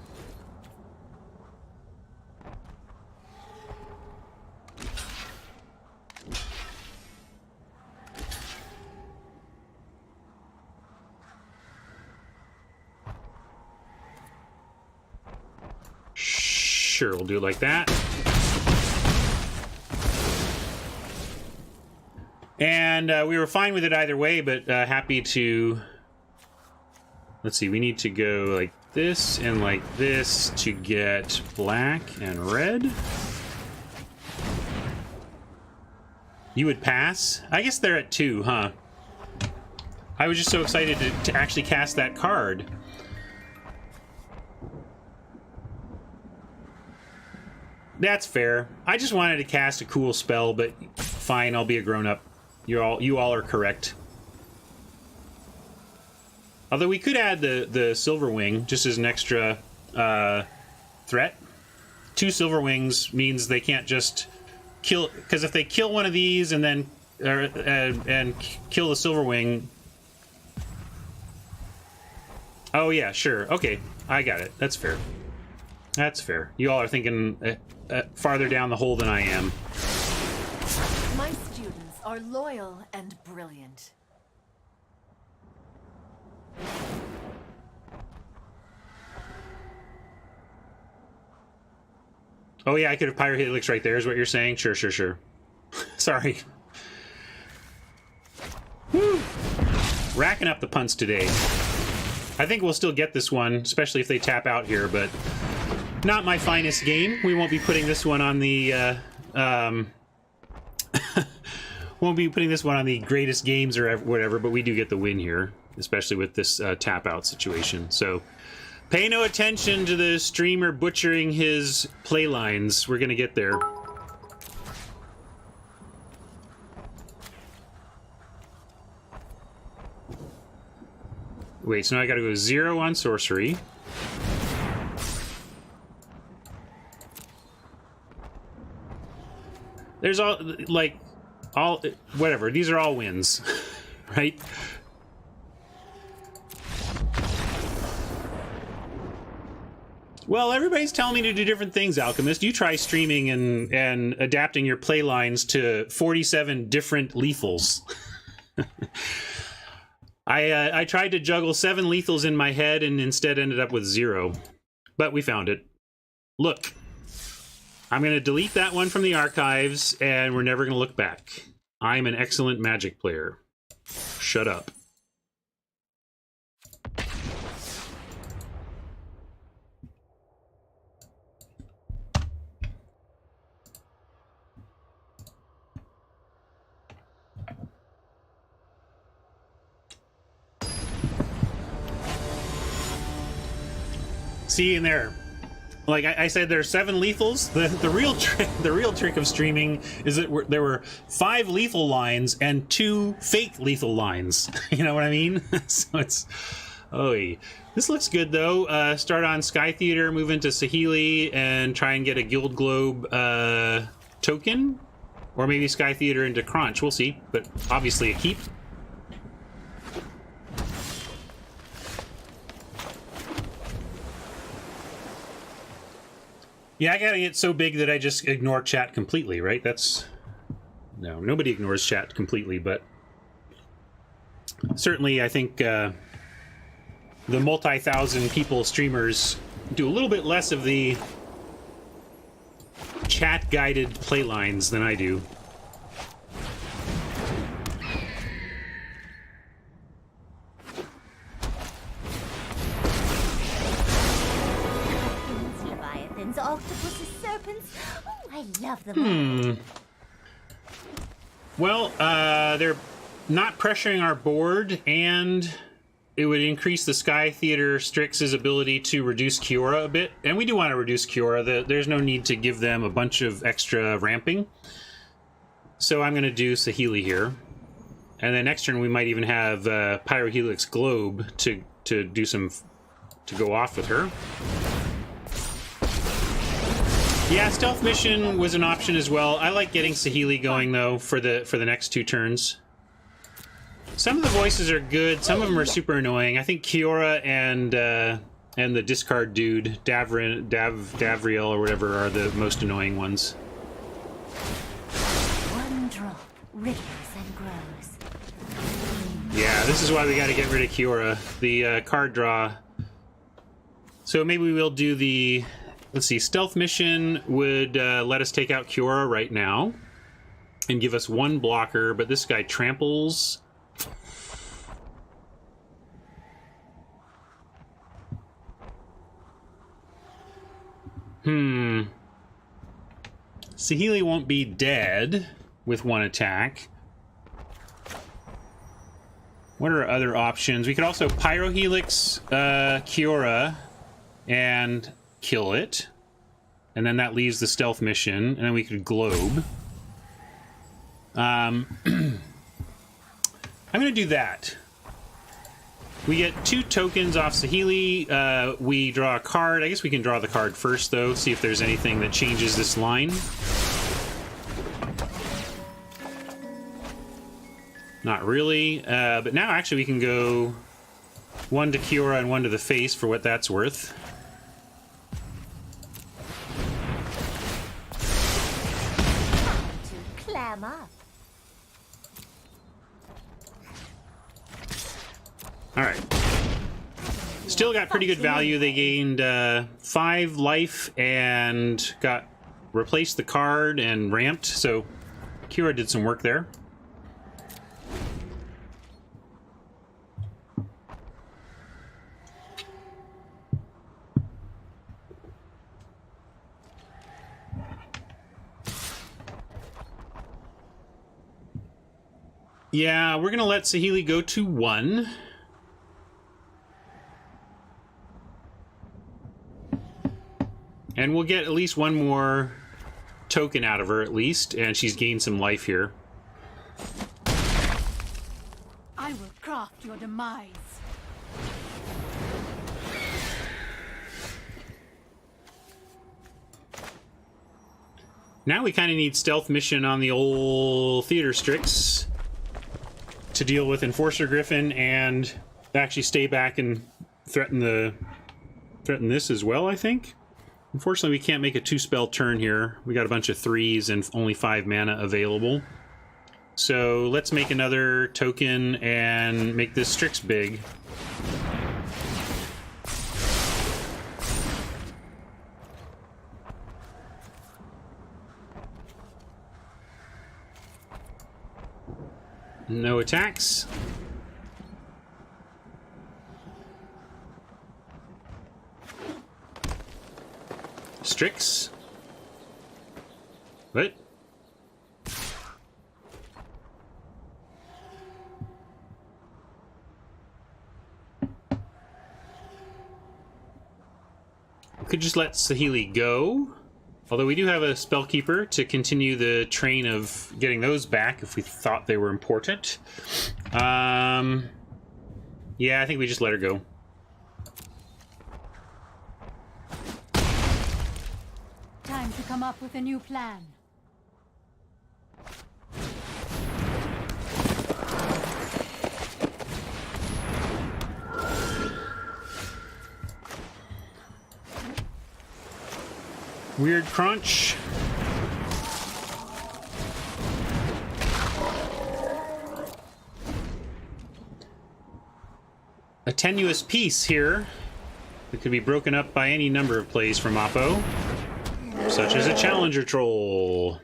Sure, we'll do it like that. And we were fine with it either way, but happy to... Let's see, we need to go like this and like this to get black and red. You would pass? I guess they're at 2, huh? I was just so excited to actually cast that card. That's fair. I just wanted to cast a cool spell, but fine, I'll be a grown-up. You all are correct. Although we could add the Silver Wing just as an extra threat. 2 Silver Wings means they can't just kill, because if they kill one of these and then and kill the Silver Wing. Oh yeah, sure. Okay, I got it. That's fair. That's fair. You all are thinking farther down the hole than I am. My students are loyal and brilliant. Oh yeah, I could have Pyrohelix right there is what you're saying? Sure, sure, sure. Sorry. Woo! Racking up the punts today. I think we'll still get this one, especially if they tap out here, but not my finest game. We won't be putting this one on the won't be putting this one on the greatest games or whatever, but we do get the win here, especially with this tap out situation. So pay no attention to the streamer butchering his play lines. We're gonna get there. Wait, so now I gotta go 0 on sorcery. There's all, like, all, whatever. These are all wins, right? Well, everybody's telling me to do different things, Alchemist. You try streaming and adapting your play lines to 47 different lethals. I tried to juggle 7 lethals in my head and instead ended up with 0. But we found it. Look. I'm going to delete that one from the archives, and we're never going to look back. I'm an excellent Magic player. Shut up. See in there. Like I said, there's 7 lethals. The real trick of streaming is that there were 5 lethal lines and 2 fake lethal lines. You know what I mean? So it's, this looks good though. Start on Sky Theater, move into Saheeli, and try and get a Guild Globe token, or maybe Sky Theater into Crunch. We'll see, but obviously a keep. Yeah, I gotta get so big that I just ignore chat completely, right? That's... No, nobody ignores chat completely, but... Certainly, I think the multi-thousand people streamers do a little bit less of the chat-guided playlines than I do. Octopuses, serpents. Oh, I love them. Well, they're not pressuring our board, and it would increase the Sky Theater Strix's ability to reduce Kiora a bit. And we do want to reduce Kiora. There's no need to give them a bunch of extra ramping. So I'm going to do Saheeli here. And then next turn we might even have Pyrohelix Globe to do some... to go off with her. Yeah, Stealth Mission was an option as well. I like getting Saheeli going, though, for the next 2 turns. Some of the voices are good. Some of them are super annoying. I think Kiora and the discard dude, Davriel or whatever, are the most annoying ones. One drop ripples and grows. Yeah, this is why we got to get rid of Kiora. The card draw. So maybe we'll do the... Let's see, Stealth Mission would let us take out Kiora right now. and give us 1 blocker, but this guy tramples. Saheeli won't be dead with 1 attack. What are other options? We could also Pyrohelix Kiora and kill it. And then that leaves the stealth mission. And then we could Globe. I'm going to do that. We get 2 tokens off Saheeli. We draw a card. I guess we can draw the card first, though. See if there's anything that changes this line. Not really. But now, actually, we can go 1 to Kiora and 1 to the face for what that's worth. To clam up. Alright. Still got pretty good value. They gained 5 life and got replaced the card and ramped. So Kiora did some work there. Yeah, we're going to let Saheeli go to 1. And we'll get at least 1 more token out of her, at least. And she's gained some life here. I will craft your demise. Now we kind of need stealth mission on the old Theater Strix to deal with Enforcer Griffin and actually stay back and threaten this as well, I think. Unfortunately, we can't make a 2-spell turn here. We got a bunch of 3s and only 5 mana available. So let's make another token and make this Strix big. No attacks. Strix. What? We could just let Saheeli go. Although we do have a Spellkeeper to continue the train of getting those back if we thought they were important. Yeah, I think we just let her go. Time to come up with a new plan. Weird crunch. A tenuous piece here that could be broken up by any number of plays from Oppo, such as a Challenger Troll.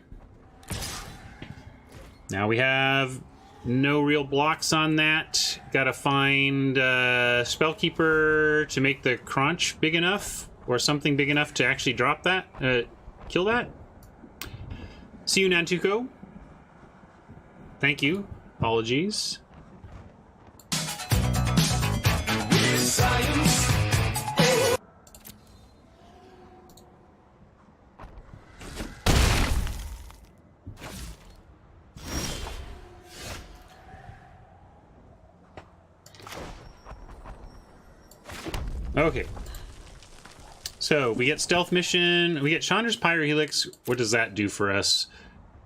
Now we have no real blocks on that. Gotta find Spellkeeper to make the crunch big enough. Or something big enough to actually drop that, kill that. See you, Nantuko. Thank you. Apologies. Okay. So, we get Stealth Mission, we get Chandra's Pyrohelix. What does that do for us?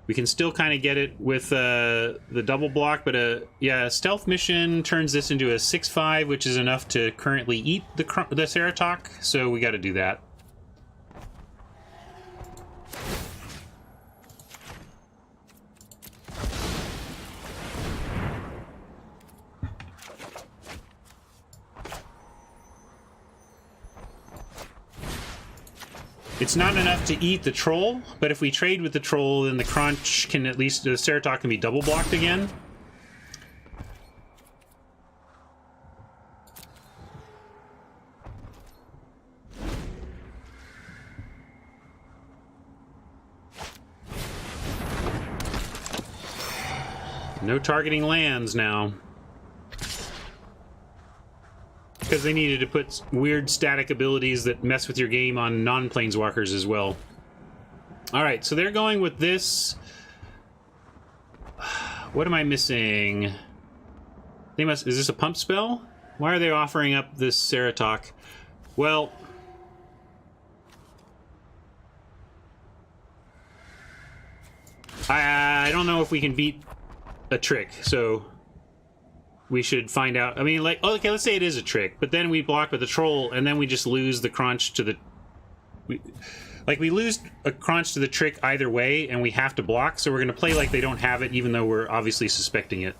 We can still kind of get it with the double block, but yeah, Stealth Mission turns this into a 6/5, which is enough to currently eat the Ceratok, so we got to do that. It's not enough to eat the troll, but if we trade with the troll, then the crunch can at least, the Ceratok can be double blocked again. No targeting lands now. Because they needed to put weird static abilities that mess with your game on non-planeswalkers as well. Alright, so they're going with this. What am I missing? They must... Is this a pump spell? Why are they offering up this Ceratok? Well... I don't know if we can beat a trick, so... We should find out. I mean, like, okay, let's say it is a trick, but then we block with the troll, and then we just lose the crunch to the... We lose a crunch to the trick either way, and we have to block, so we're going to play like they don't have it, even though we're obviously suspecting it.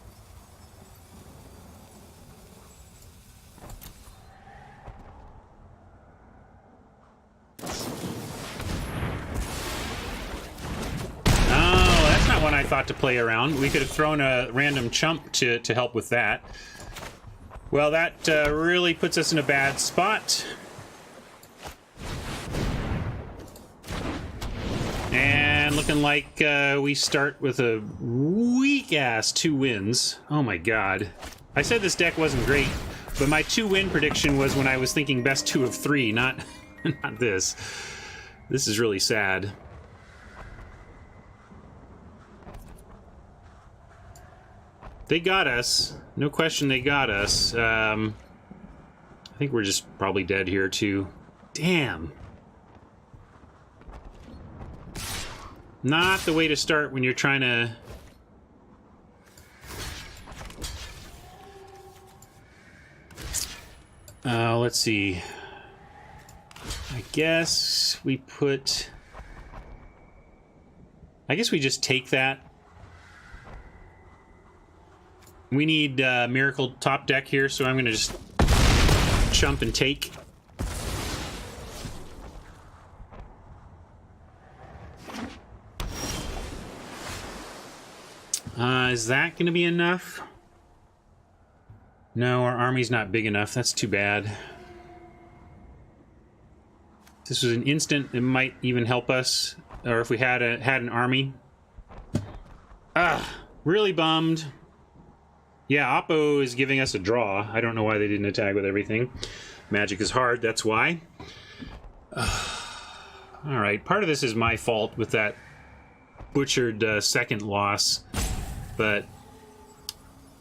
One I thought to play around. We could have thrown a random chump to help with that. Well, that really puts us in a bad spot. And looking like we start with a weak-ass 2 wins. Oh my god. I said this deck wasn't great, but my 2-win prediction was when I was thinking best 2 of 3, not this. This is really sad. They got us. No question they got us. I think we're just probably dead here, too. Damn. Not the way to start when you're trying to... let's see. I guess we put... I guess we just take that. We need Miracle top deck here, so I'm going to just chump and take. Is that going to be enough? No, our army's not big enough. That's too bad. If this was an instant, it might even help us. Or if we had an army. Really bummed. Yeah, Oppo is giving us a draw. I don't know why they didn't attack with everything. Magic is hard, that's why. Alright, part of this is my fault with that butchered second loss. But...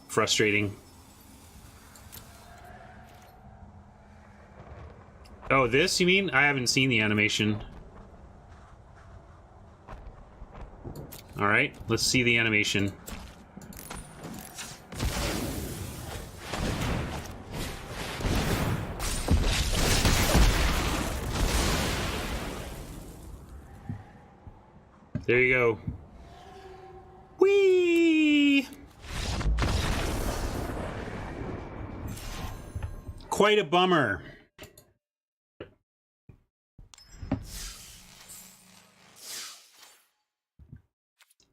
frustrating. Oh, this, you mean? I haven't seen the animation. Alright, let's see the animation. There you go. Whee! Quite a bummer. I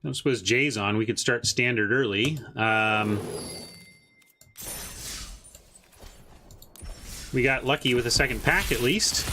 don't suppose Jay's on. We could start standard early. We got lucky with a second pack at least.